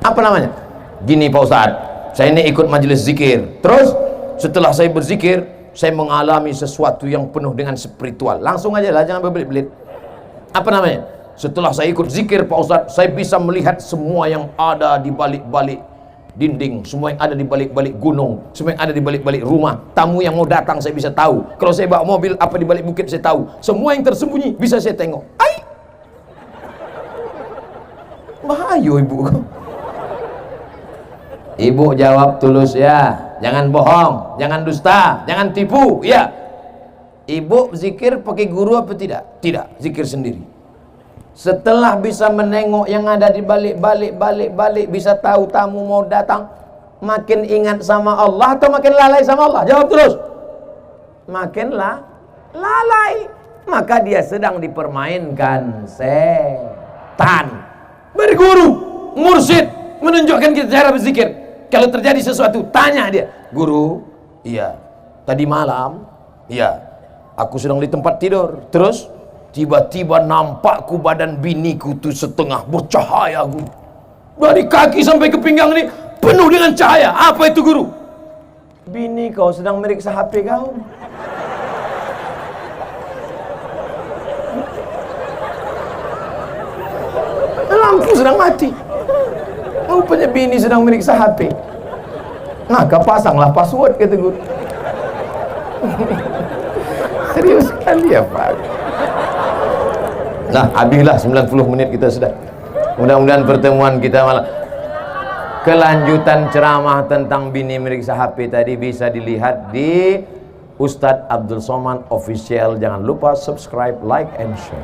Apa namanya? Gini Pak Ustaz, saya ini ikut majelis zikir. Terus setelah saya berzikir, saya mengalami sesuatu yang penuh dengan spiritual. Langsung aja lah, jangan berbelit-belit. Apa namanya? Setelah saya ikut zikir Pak Ustaz, saya bisa melihat semua yang ada di balik-balik dinding, semua yang ada di balik-balik gunung, semua yang ada di balik-balik rumah. Tamu yang mau datang saya bisa tahu. Kalau saya bawa mobil, apa di balik bukit saya tahu. Semua yang tersembunyi bisa saya tengok. Ai, bahaya ibu. Ibu jawab tulus ya, jangan bohong, jangan dusta, jangan tipu ya. Ibu zikir pakai guru apa tidak? Tidak, zikir sendiri. Setelah bisa menengok yang ada di balik, bisa tahu tamu mau datang, makin ingat sama Allah atau makin lalai sama Allah? Jawab terus. Makin lalai. Maka dia sedang dipermainkan setan. Berguru, mursyid menunjukkan kita cara berzikir. Kalau terjadi sesuatu, tanya dia, guru, iya, tadi malam, iya, aku sedang di tempat tidur, terus tiba-tiba nampakku badan biniku tuh setengah bercahaya, guru. Dari kaki sampai ke pinggang ini penuh dengan cahaya. Apa itu, guru? Bini kau sedang meriksa HP kau. Lampu sedang mati. Rupanya bini sedang meriksa HP. Maka pasanglah password, kata guru. Serius sekali ya Pak. Nah, habislah 90 menit kita sudah. Mudah-mudahan pertemuan kita malam kelanjutan ceramah tentang bini meriksa HP tadi bisa dilihat di Ustadz Abdul Somad Official. Jangan lupa subscribe, like, and share.